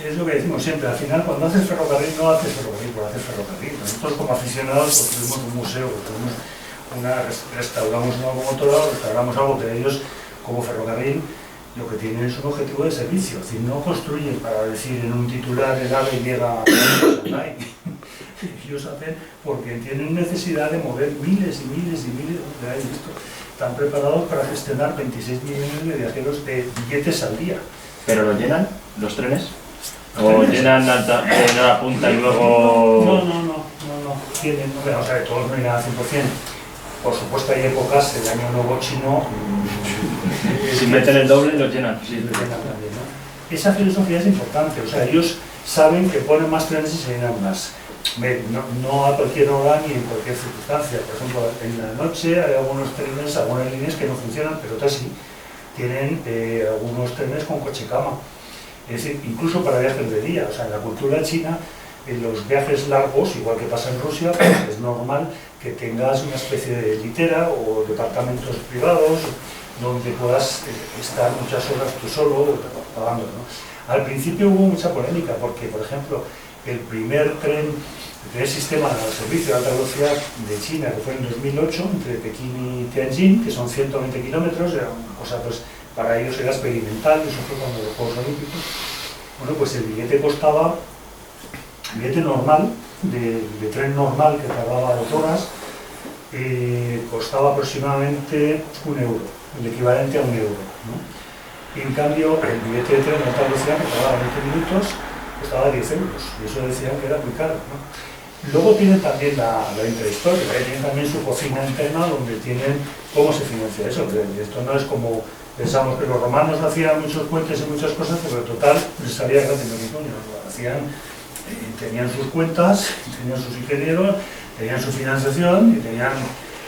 Es lo que decimos siempre, al final cuando haces ferrocarril no haces ferrocarril por hacer ferrocarril. Nosotros como aficionados construimos un museo, restauramos una locomotora, restauramos algo, pero ellos como ferrocarril lo que tienen es un objetivo de servicio. Es decir, no construyen para decir en un titular el AVE llega a Shanghái. Ellos hacen porque tienen necesidad de mover miles y miles y miles de años. Están preparados para gestionar 26 millones de viajeros de billetes al día. ¿Pero los llenan los trenes? ¿O llenan en hora punta y luego...? No. Tienen, o sea, todos no llegan al 100%. Por supuesto hay épocas, el año nuevo chino... Si meten el doble, los llenan. Sí, los llenan también, ¿no? Esa filosofía es importante, o sea, ellos saben que ponen más trenes y se llenan más. No a cualquier hora ni en cualquier circunstancia. Por ejemplo, en la noche hay algunos trenes, algunas líneas que no funcionan, pero otras sí. Tienen algunos trenes con coche-cama. Es decir, incluso para viajes de día. O sea, en la cultura china, en los viajes largos, igual que pasa en Rusia, pues es normal que tengas una especie de litera o departamentos privados donde puedas estar muchas horas tú solo pagando, ¿no? Al principio hubo mucha polémica porque, por ejemplo, el primer sistema de servicio de alta velocidad de China, que fue en 2008, entre Pekín y Tianjin, que son 120 kilómetros, era una cosa, pues, para ellos era experimental, eso fue cuando los Juegos Olímpicos. Bueno, pues el billete costaba, el billete normal, de tren normal que tardaba 2 horas, costaba aproximadamente 1 euro, el equivalente a 1 euro, ¿no? Y en cambio, el billete de tren de alta velocidad, que tardaba 20 minutos, costaba 10 euros, y eso decían que era muy caro, ¿no? Luego tienen también la intrahistoria, tienen también su cocina interna donde tienen cómo se financia eso. Esto no es como pensamos que los romanos hacían muchos puentes y muchas cosas, pero en total les salía gratis lo que coño, lo hacían, tenían sus cuentas, tenían sus ingenieros, tenían su financiación y tenían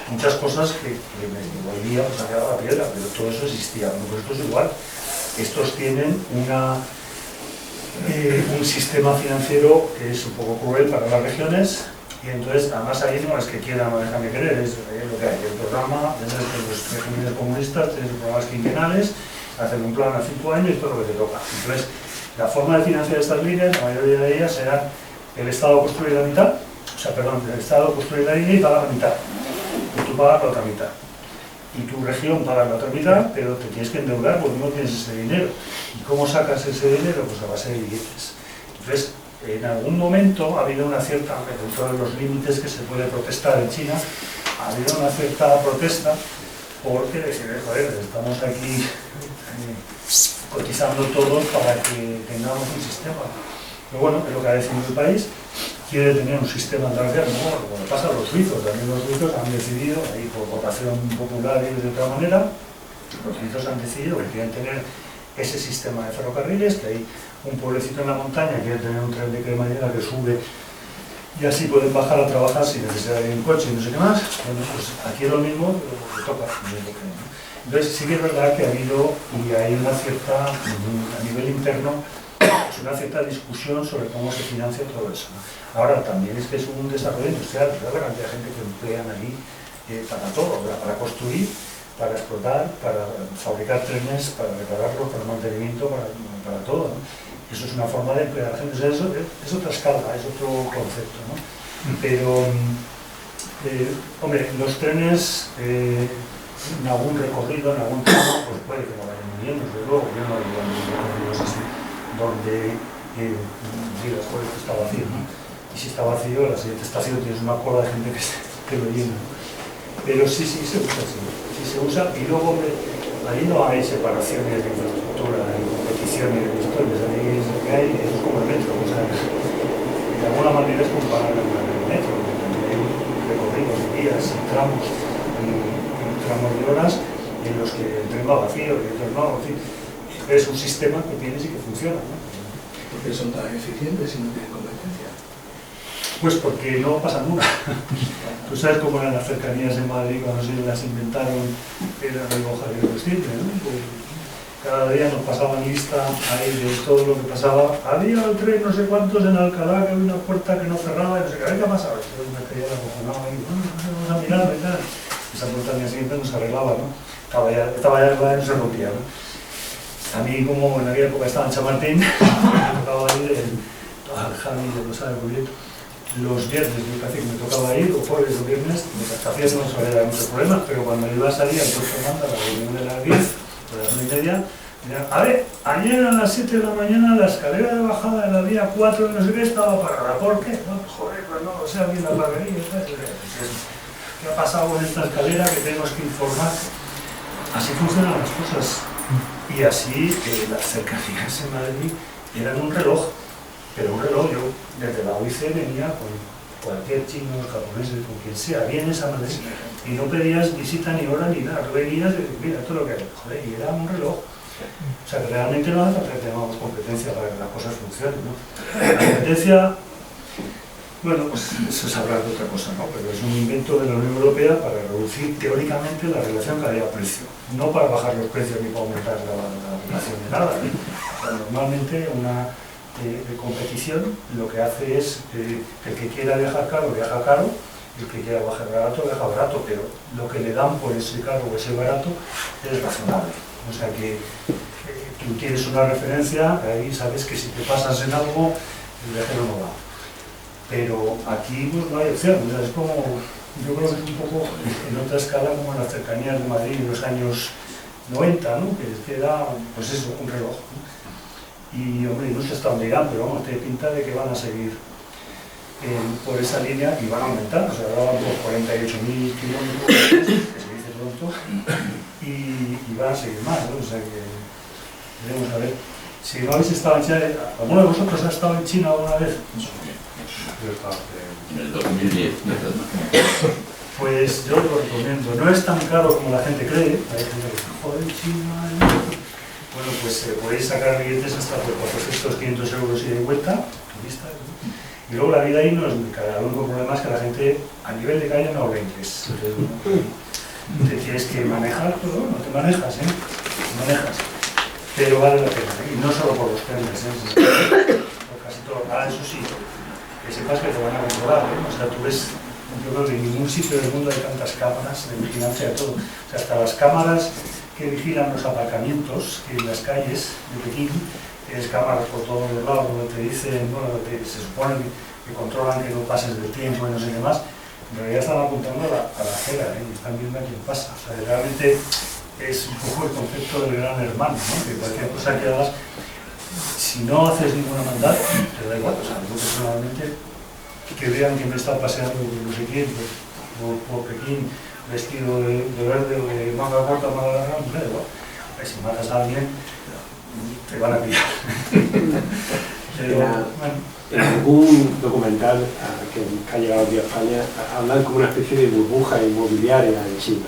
muchas cosas que hoy día pues ha quedado la piedra, pero todo eso existía. Bueno, pues esto es igual. Estos tienen un sistema financiero que es un poco cruel para las regiones, y entonces además ahí no es que quieran o dejan de querer, es lo que hay. El programa, desde los regímenes comunistas, tienen programas quinquenales, hacen un plan a 5 años y todo lo que te toca. Entonces, la forma de financiar estas líneas, la mayoría de ellas será el Estado construye la mitad, el Estado construye la línea y paga la mitad, y tú pagas la otra mitad. Y tu región paga la otra mitad, pero te tienes que endeudar porque no tienes ese dinero. ¿Y cómo sacas ese dinero? Pues a base de billetes. Entonces, en algún momento ha habido una cierta, dentro de los límites que se puede protestar en China, ha habido una cierta protesta porque decir, joder, estamos aquí cotizando todos para que tengamos un sistema. Pero bueno, es lo que ha decidido el país. Quiere tener un sistema internacional, como le pasa a los suizos. También los suizos han decidido, ahí por votación popular y de otra manera, los suizos han decidido que quieren tener ese sistema de ferrocarriles, que hay un pueblecito en la montaña, quiere tener un tren de cremallera que sube y así pueden bajar a trabajar sin necesidad de un coche y no sé qué más. Bueno, pues aquí es lo mismo, le toca. Entonces sí que es verdad que ha habido, y hay una cierta, a nivel interno, una cierta discusión sobre cómo se financia todo eso, ¿no? Ahora también es que es un desarrollo industrial, es la cantidad de gente que emplean ahí para todo, para construir, para explotar, para fabricar trenes, para repararlos, para mantenimiento, para todo, ¿no? Eso es una forma de emplear a la gente, o sea, eso es otra escala, es otro concepto, ¿no? Pero, hombre, los trenes en algún recorrido, en algún tramo, pues puede que no vayan muy bien, desde luego, yo no digo recorridos así, donde digas, joder, que está vacío, ¿no? Y si está vacío, en la siguiente estación tienes una cola de gente que lo llena, ¿no? Pero sí se usa así, sí se usa, y luego ahí no hay separaciones de infraestructura, ni competiciones, ni historias, ahí es lo que hay, es como el metro, o sea, de alguna manera es comparar el metro, donde también hay recorridos de días, tramos de horas en los que el tren va vacío y otros no, en fin, es un sistema que tienes y que funciona, ¿no? ¿Por qué son tan eficientes y no tienen competencia? Pues porque no pasa nunca. Tú sabes cómo eran las cercanías de Madrid cuando se las inventaron, era recoger el vestirme, ¿no? Pues cada día nos pasaban lista ahí de todo lo que pasaba. Había el tren no sé cuántos en Alcalá, que había una puerta que no cerraba y no sé qué pasaba. Entonces me quería acojonado ahí, vamos a mirar y tal. Esa puerta al día siguiente no se arreglaba, ¿no? Estaba ya no se rompía, ¿no? A mí, como en aquella época estaba en Chamartín, me tocaba ir al Javi de los Árboles. Los viernes me parece que me tocaba ir, o jueves o viernes, mientras que hacías no sabía muchos problemas, pero cuando iba a salir al puesto manda a la reunión de las 10, o de las 9:30, decía, a ver, ayer a las 7 de la mañana la escalera de bajada de la vía 4 no sé qué estaba parada. ¿Por qué? No, joder, pues no, o sea, bien la barbería, ¿qué ha pasado en esta escalera que tenemos que informar? Así funcionan las cosas. Y así las cercanías en Madrid eran un reloj. Pero un reloj, yo desde la UIC venía con cualquier chino, japonés, con quien sea, vienes a Madrid y no pedías visita ni hora ni nada, tú venías y decías, mira, esto es lo que hay, joder, y era un reloj. O sea, que realmente no hace falta que tengamos competencia para que las cosas funcionen, ¿no? La competencia, bueno, pues eso es hablar de otra cosa, ¿no? Pero es un invento de la Unión Europea para reducir teóricamente la relación calidad-precio, no para bajar los precios ni para aumentar la relación de nada, ¿eh? O sea, normalmente una de competición lo que hace es que el que quiera viajar caro, viaja caro, el que quiera viajar barato, viaja barato, pero lo que le dan por ese caro o ese barato es razonable. O sea que tú tienes una referencia, ahí sabes que si te pasas en algo, el viajero no va. Pero aquí pues, no hay opción, o sea, es como, yo creo que es un poco en otra escala como en las cercanías de Madrid en los años 90, ¿no? Que era, pues eso, un reloj, ¿no? y hombre, no sé hasta dónde irán, pero vamos, tiene pinta de que van a seguir por esa línea y van a aumentar, o sea, ahora van por 48.000 kilómetros, que se dice pronto, y van a seguir más, ¿no? O sea que veremos a ver. Si no habéis estado en China, ¿alguno de vosotros ha estado en China alguna vez? En el 2010. Pues yo lo recomiendo. No es tan caro como la gente cree. Hay gente que dice, joder, China. Bueno, pues podéis sacar billetes hasta por 400, 500 euros ida y vuelta, turistas, ¿no? Y luego la vida ahí no es muy cara. El único problema es que la gente a nivel de calle no habla inglés. Te tienes que manejar, pero no te manejas, ¿eh? No manejas. Pero vale la pena, ¿eh? Y no solo por los trenes, sino por casi todo. Ah, eso sí, que sepas que te van a controlar, ¿eh? O sea, tú ves, yo creo que en ningún sitio del mundo hay tantas cámaras de vigilancia de todo. O sea, hasta las cámaras que vigilan los aparcamientos en las calles de Pekín, tienes cámaras por todos los lados donde te dicen, bueno, se supone que controlan que no pases del tiempo y no sé qué más, en realidad están apuntando a la acera, ¿eh? Y están viendo a quién pasa. O sea, realmente es un poco el concepto del gran hermano, ¿no? Que cualquier cosa que hagas, si no haces ninguna maldad, te da igual. O sea, yo personalmente, que vean que me está paseando no sé quién, por Pekín, vestido de verde o de manga corta, manga larga, me da igual. Si matas a alguien, te van a pillar. Pero, bueno. En algún documental que ha llegado aquí a España, hablan como una especie de burbuja inmobiliaria en China.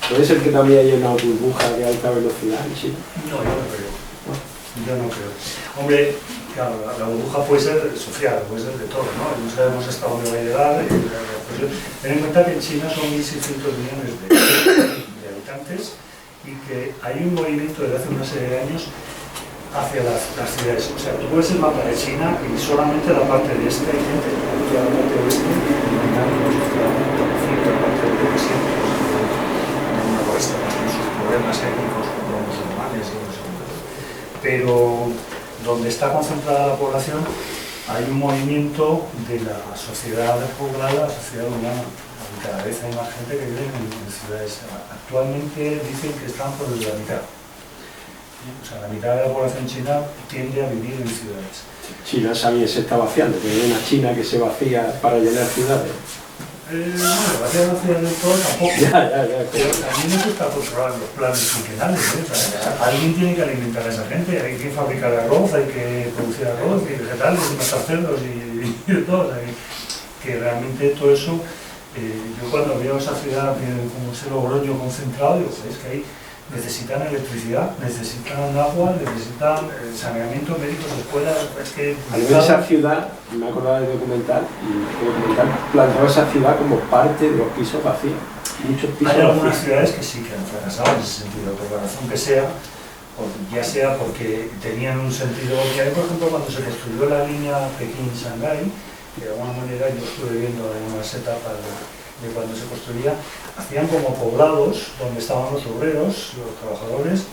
¿Puede ser que también haya una burbuja de alta velocidad en China? No, yo no creo. Yo no creo. Hombre, claro, la burbuja puede ser social, puede ser de todo, ¿no? No sabemos hasta dónde va a llegar. Ten en cuenta que en China son 1.600 millones de habitantes y que hay un movimiento desde hace una serie de años hacia las ciudades. O sea, tú puedes el mapa de China y solamente la parte de este hay gente, la parte oeste, y la parte de occidente, noroeste, con sus problemas étnicos con los musulmanes y no sé qué. Pero donde está concentrada la población hay un movimiento de la sociedad poblada, la sociedad humana. Y cada vez hay más gente que vive en ciudades. Actualmente dicen que están por la mitad. O sea, la mitad de la población china tiende a vivir en ciudades. China también se está vaciando, que hay una China que se vacía para llenar ciudades. Bueno, vacía del todo tampoco. Ya. Pero también eso está controlado en los planes quinquenales, ¿eh? O sea, alguien tiene que alimentar a esa gente, hay que fabricar arroz, hay que producir arroz y vegetales y matar cerdos y de todo. O sea, que realmente todo eso, yo cuando veo esa ciudad como ese Logroño concentrado, digo, es que ahí necesitan electricidad, necesitan agua, necesitan saneamiento, médicos, escuelas, es que... Al ver esa ciudad, me he acordado del documental, y el documental planteaba esa ciudad como parte de los pisos vacíos. Muchos pisos Hay algunas vacíos. ciudades que sí que han fracasado en ese sentido, por la razón que sea, ya sea porque tenían un sentido... Que hay, por ejemplo, cuando se construyó la línea Pekín-Shanghái, que de alguna manera yo estuve viendo en unas etapas de cuando se construía, hacían como poblados donde estaban los obreros, los trabajadores,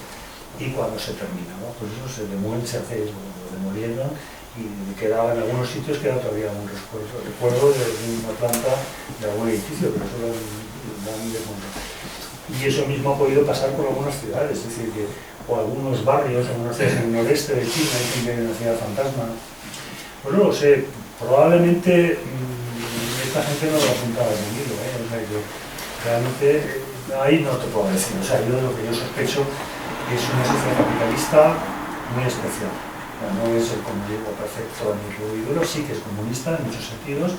y cuando se terminaba, pues eso se demolieron y quedaba en algunos sitios queda todavía un recuerdo de una planta de algún edificio, pero eso lo han desmontado. Y eso mismo ha podido pasar por algunas ciudades, es decir, que, o algunos barrios, algunas ciudades en el noreste de China, hay que una ciudad fantasma. Pues no lo sé, probablemente esta gente no lo apuntaba en el libro, ¿eh? O sea, yo realmente ahí no te puedo decir, o sea, yo lo que yo sospecho es una sociedad capitalista muy especial. O sea, no es el comunismo perfecto ni puro y duro, sí que es comunista en muchos sentidos,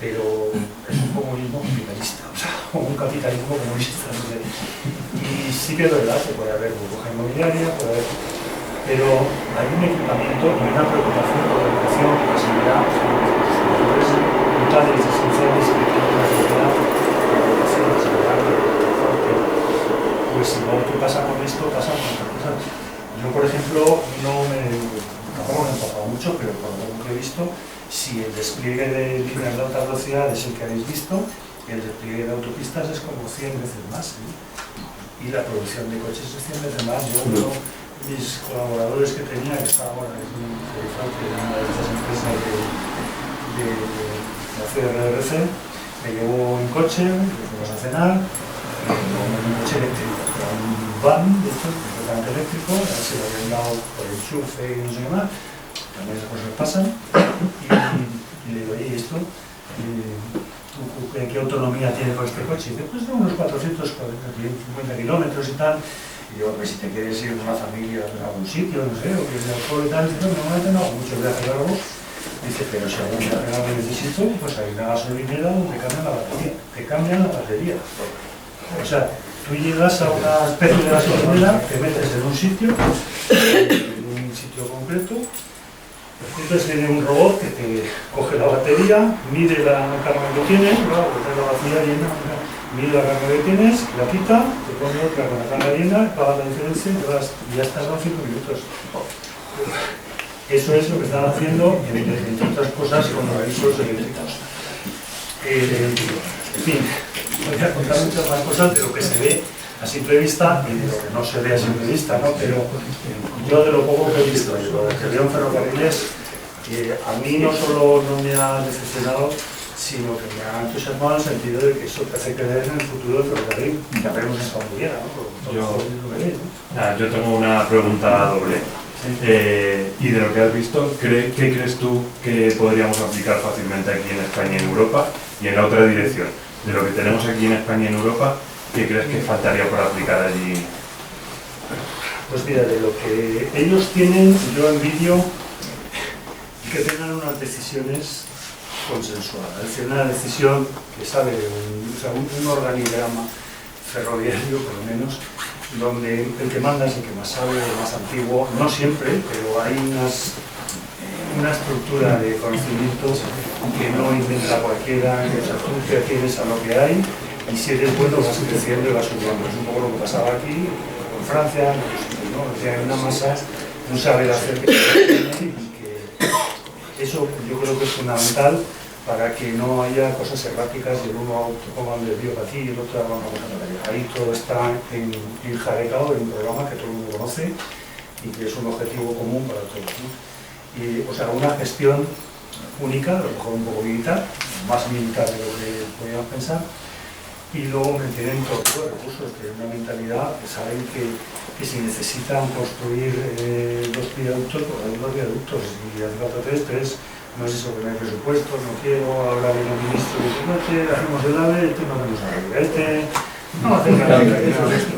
pero es un comunismo capitalista, o sea, un capitalismo comunista. No sé. Y sí que es verdad que puede haber burbuja inmobiliaria, pero hay un equipamiento y una preocupación por la educación, la seguridad, los brutales, esenciales que tiene una sociedad, la educación, la seguridad, el transporte. Pues igual que pasa con esto, pasa con otras cosas. Yo, por ejemplo, tampoco me he empapado mucho, pero por lo que he visto, si el despliegue de líneas de alta velocidad es el que habéis visto, el despliegue de autopistas es como 100 veces más, ¿sí? Y la producción de coches es 100 veces más. Yo mis colaboradores que tenía, que estaba ahora en una de estas empresas de la CRRC, me llevó en coche, fuimos a cenar, un coche eléctrico, un van, de hecho, completamente eléctrico, se lo habían dado por el enchufe y no sé qué más, también esas cosas pasan, y le digo, oye, ¿esto? ¿Qué autonomía tiene con este coche? Y dice, pues unos 450 kilómetros y tal. Y digo, pues si te quieres ir con una familia a algún sitio, no sé, o que es alcohol y tal, dice, no, normalmente no hago muchos viajes largos. Dice, pero si algún viaje largo necesito, pues hay una gasolinera donde cambian la batería. Te cambian la batería. O sea, tú llegas a una especie de gasolinera, te metes en un sitio concreto. Entonces viene un robot que te coge la batería, mide la carga que tienes, la batería llena, mide la carga que tienes, la quita, te pone otra con la carga llena, pagas la diferencia y ya estás a 5 minutos. Eso es lo que están haciendo, entre otras cosas, con los vehículos eléctricos. En fin, voy a contar muchas más cosas de lo que se ve a simple vista y de lo que no se ve a simple vista, ¿no? Pero yo de lo poco que he visto y lo que veo en ferrocarriles, a mí no solo no me ha decepcionado, sino que me ha entusiasmado en el sentido de que eso te hace creer en el futuro del ferrocarril, ya veremos hasta donde llega, ¿no? Yo tengo una pregunta doble. Y de lo que has visto, ¿qué crees tú que podríamos aplicar fácilmente aquí en España y en Europa? Y en la otra dirección, de lo que tenemos aquí en España y en Europa, ¿qué crees que faltaría por aplicar allí? Pues mira, de lo que ellos tienen, yo envidio que tengan unas decisiones consensuadas. Es decir, una decisión que sale de un organigrama ferroviario, por lo menos, donde el que manda es el que más sabe, el más antiguo, no siempre, pero hay una estructura de conocimientos que no inventa cualquiera, que tú te atienes a lo que hay, y si eres bueno vas creciendo y vas subiendo. Es un poco lo que pasaba aquí, con Francia, ¿no? O sea, hay una masa, un saber hacer que y que eso yo creo que es fundamental para que no haya cosas erráticas y el uno ponga un desvío para aquí y el otro haga una cosa para allá. Ahí todo está enjarecado en un programa que todo el mundo conoce y que es un objetivo común para todos, ¿no? Y, o sea, una gestión única, a lo mejor un poco militar, más militar de lo que podíamos pensar, y luego tienen todo tipo de recursos, tienen una mentalidad que saben que si necesitan construir los viaductos, pues hay los viaductos, y hace falta tres, no sé sobre el presupuesto, no quiero hablar con el ministro de coche, hacemos el AVE, no hacemos AVE, no hacemos esto.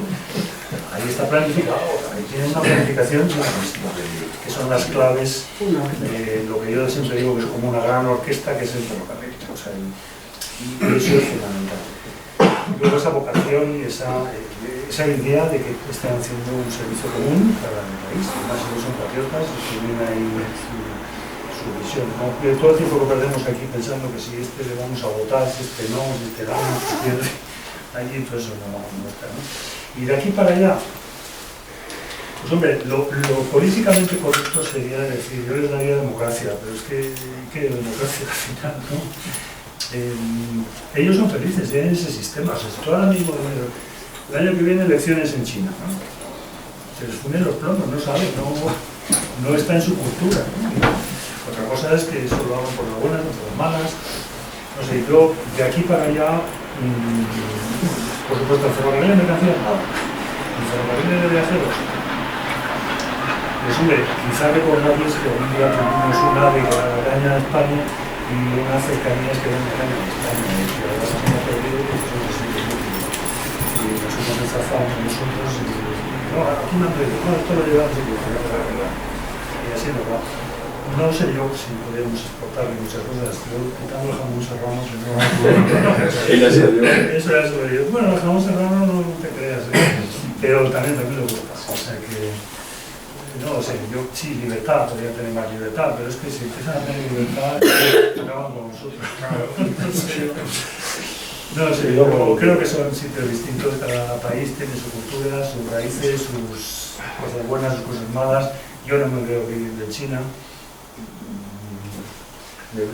Ahí está planificado, ahí tienen una planificación que son las claves de lo que yo siempre digo que es como una gran orquesta que es el ferrocarril. O sea, y eso es fundamental. Luego esa vocación y esa idea de que están haciendo un servicio común para el país, además ellos son patriotas y tienen ahí su visión, ¿no? Todo el tiempo que perdemos aquí pensando que si este le vamos a votar, si este no, si este damos, si pierde, allí todo eso no está, ¿no? Y de aquí para allá, pues hombre, lo políticamente correcto sería decir, yo les daría democracia, pero es que, ¿qué democracia al final, no? Ellos son felices, tienen ese sistema, o sea, si tú ahora mismo, el año que viene elecciones en China, ¿no? Se les funden los plomos, no saben, no está en su cultura, ¿no? Otra cosa es que eso lo hagan por las buenas, por las malas, no sé, yo de aquí para allá, por supuesto, el ferrocarril de mercancías, nada. El ferrocarril de viajeros. Pues hombre, quizá recordarles que hoy en día tenemos un AVE que la araña de España y unas cercanías que ven araña de España. Y ahora se han perdido porque son sitios útiles. Y nos hemos enzafado nosotros y no, aquí me han perdido, no, esto lo llevamos y así nos va. No sé yo si podemos exportar muchas cosas, yo quitando el jamón serrano, que no eso era sobre ello. Bueno, el jamón serrano no te creas, pero también lo gusta. O sea que, no sé, yo sí, libertad, podría tener más libertad, pero es que si empiezan a tener libertad, acaban con nosotros. No sé, yo creo que son sitios distintos, cada país tiene su cultura, sus raíces, sus cosas buenas, sus cosas malas. Yo no me veo vivir de China.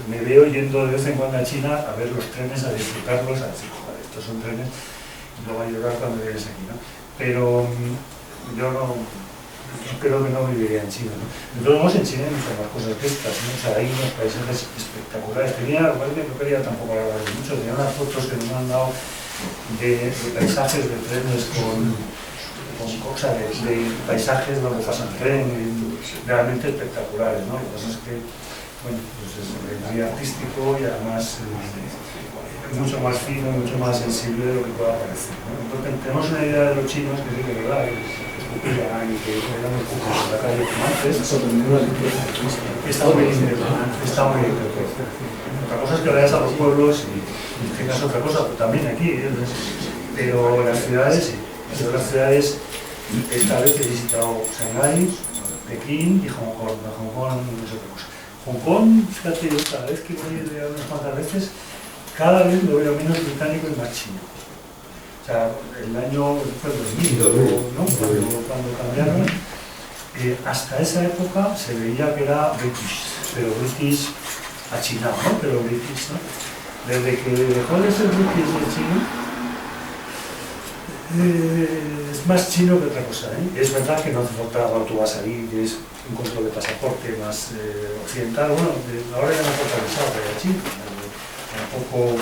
Me veo yendo de vez en cuando a China a ver los trenes, a disfrutarlos, a decir, joder, estos son trenes, y luego a llorar cuando vienes aquí, ¿no? Pero yo creo que no viviría en China, ¿no? De todos modos, en China hay muchas más cosas que estas, ¿no? O sea, hay unos paisajes espectaculares. No quería tampoco hablar de mucho, tenía unas fotos que nos han dado de paisajes de trenes con cosas de paisajes donde pasan tren realmente espectaculares, ¿no? Lo que pasa es que, bueno, pues es muy artístico y además mucho más fino, mucho más sensible de lo que pueda parecer, ¿no? Entonces tenemos una idea de los chinos que sí que es verdad, que escupían y que eran muy pocos en la calle como antes. Está muy limpio, está muy limpio. Otra cosa es que vayas a los pueblos y tengas otra cosa, pero también aquí, pero en las ciudades sí. En las ciudades, esta vez he visitado Shanghái, Pekín y Hong Kong. Hong Kong no es otra cosa. Hong Kng, fíjate, yo cada vez que voy unas cuantas veces, cada vez lo veo menos británico y más chino. O sea, el año fue 2000, ¿no? Cuando cambiaron, hasta esa época se veía que era British, pero British achinado, ¿no? Pero British, ¿no? Desde que dejó de ser British de chino, es más chino que otra cosa, ¿eh? Es verdad que no hace falta cuando tú vas ahí, que es un control de pasaporte más occidental, bueno, ahora ya no falta el SAP de China, tampoco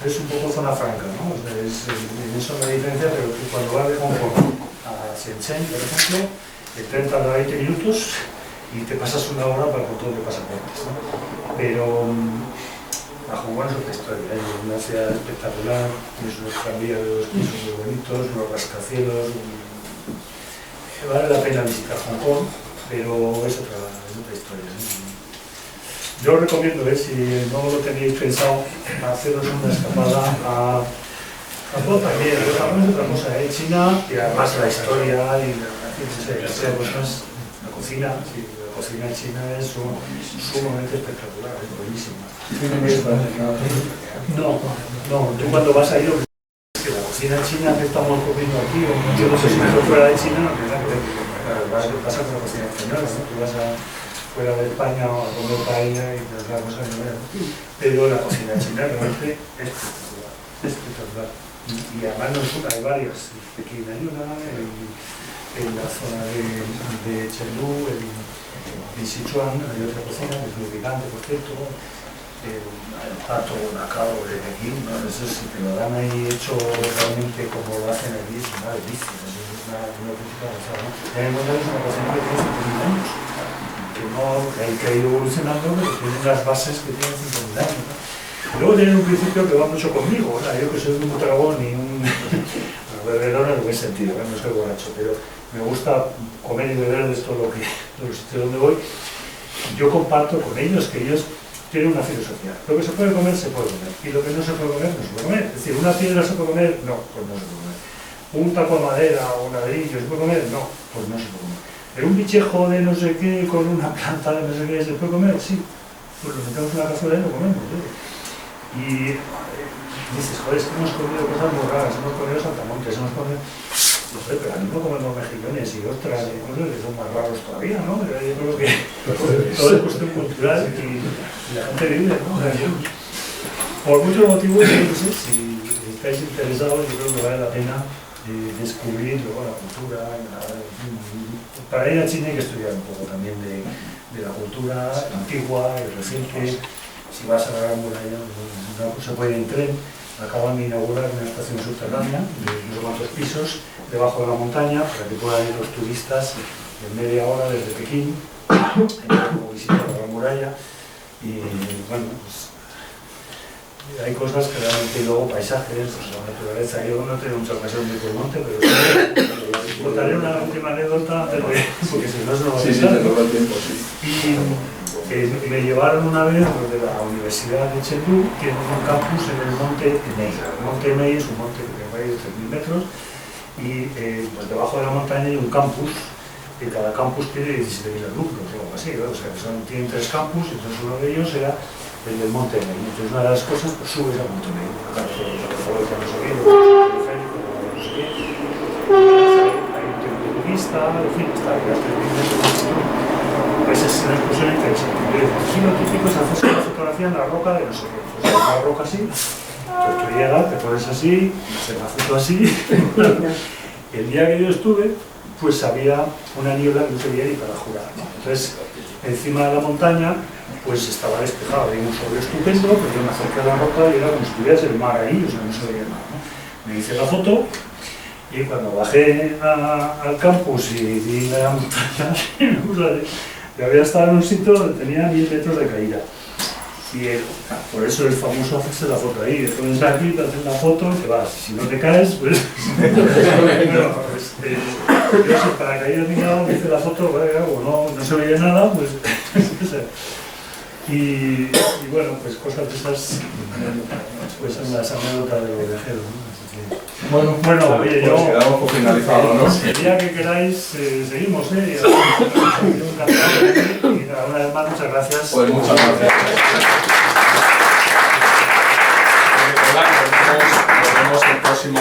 es un poco zona franca, ¿no? O sea, en eso no hay diferencia, pero que cuando vas de Hong Kong a Shenzhen, por ejemplo, el tren tarda 20 minutos y te pasas una hora para el control de pasaportes, ¿no? Pero a Hong Kong es otra historia, hay una ciudad espectacular, tienes unos tranvías que son muy bonitos, unos rascacielos, vale la pena visitar Hong Kong, pero es otra historia, ¿no? Yo os recomiendo, si no lo tenéis pensado, haceros una escapada a Japón también, pero Japón es otra cosa, China, y además la historia y las cosas, la cocina, sí, la cocina china es sumamente espectacular, es buenísima. No, tú cuando vas ahí, lo que la cocina china que estamos comiendo aquí, o yo no sé si mejor fuera de China, no tiene nada que ver, pasa con la cocina española, ¿no? Tú vas fuera de España o a comer paella y las cosas no vean. Pero la cocina china realmente es espectacular, es espectacular. Y además no es una, hay varias. En Pekín hay una, en la zona de Chengdu, en Sichuan hay otra cocina que es muy picante, por cierto. El pato nacao de Pekín, ¿no? Eso sí, te lo dan ahí hecho realmente como lo hacen allí, es una delicia, es una auténtica gozada, ¿no? Y hay una cocina que tiene 50 años. Que ha ido evolucionando, pero tienen las bases que tienen 50 años, ¿no? Luego tienen un principio que va mucho conmigo, ¿no? Yo que soy un dragón y un bebedor en el buen sentido, no soy borracho, pero me gusta comer y beber de esto lo que de los sitios donde voy. Yo comparto con ellos que ellos tienen una filosofía. Lo que se puede comer, se puede comer, y lo que no se puede comer, no se puede comer. Es decir, una piedra se puede comer, no, pues no se puede comer. Un taco de madera o un ladrillo se puede comer, no, pues no se puede comer. Pero un bichejo de no sé qué, con una planta de no sé qué, ¿se puede comer? Sí. Pues lo metemos en una cazuela y lo comemos, ¿sí? Y dices, joder, es que hemos comido cosas muy raras, hemos comido saltamontes, hemos comido... No sé, pero al mismo comemos mejillones y ostras y cosas que son más raros todavía, ¿no? Yo creo que todo es cuestión cultural y la gente vive, ¿no? Por muchos motivos, yo no sé, si estáis interesados, yo creo que vale la pena descubrir luego la cultura. Para ir a China hay que estudiar un poco también de la cultura antigua y reciente. Si vas a la Gran Muralla, no se puede ir en tren. Acaban de inaugurar una estación subterránea de no sé cuántos pisos debajo de la montaña para que puedan ir los turistas en media hora desde Pekín como visita a la Gran Muralla. Y bueno, pues hay cosas que realmente, y luego paisajes, la naturaleza. Yo no tengo mucha ocasión de ir por el monte, pero sí, contaré una última anécdota, porque si no se nos va a olvidar. Sí, todo el tiempo, sí. Y me llevaron una vez de la Universidad de Chengdu, que tiene un campus en el Monte Mei. El Monte Mei es un monte que mide 3.000 metros, y pues debajo de la montaña hay un campus, y cada campus tiene 17.000 alumnos, o algo así, ¿no? O sea, tienen 3 campus, y entonces uno de ellos era el del Monte Mei. Entonces una de las cosas, pues subes al Monte Mei, hay un templo budista, en fin, está a 3.000 metros. Pues es una excursión interesante. Aquí lo típico es hacerse una fotografía en la roca de no sé qué. Pues una roca así, entonces tú llegas, te pones así, haces la foto así. El día que yo estuve, pues había una niebla que no se veía ni para jurar, ¿no? Entonces, encima de la montaña pues estaba despejado, había un sol estupendo, pero yo me acerqué a la roca y era como si tuvieras el mar ahí, o sea, no se veía nada, ¿no? Me hice la foto y cuando bajé al campus y vi la montaña, yo había estado en un sitio donde tenía 1000 metros de caída. Y por eso es famoso hacerse la foto ahí, te pones aquí, te haces la foto, te vas. Si no te caes, pues... bueno, pues yo si para caer ni nada me hice la foto, o no se veía nada, pues... y bueno, pues cosas de esas, pues son las anécdotas de los viajeros, ¿no? Bueno, oye, pues quedamos por finalizado, ¿no? El día que queráis, seguimos, ¿eh? Y una vez más, muchas gracias. Pues muchas gracias. Nos vemos el próximo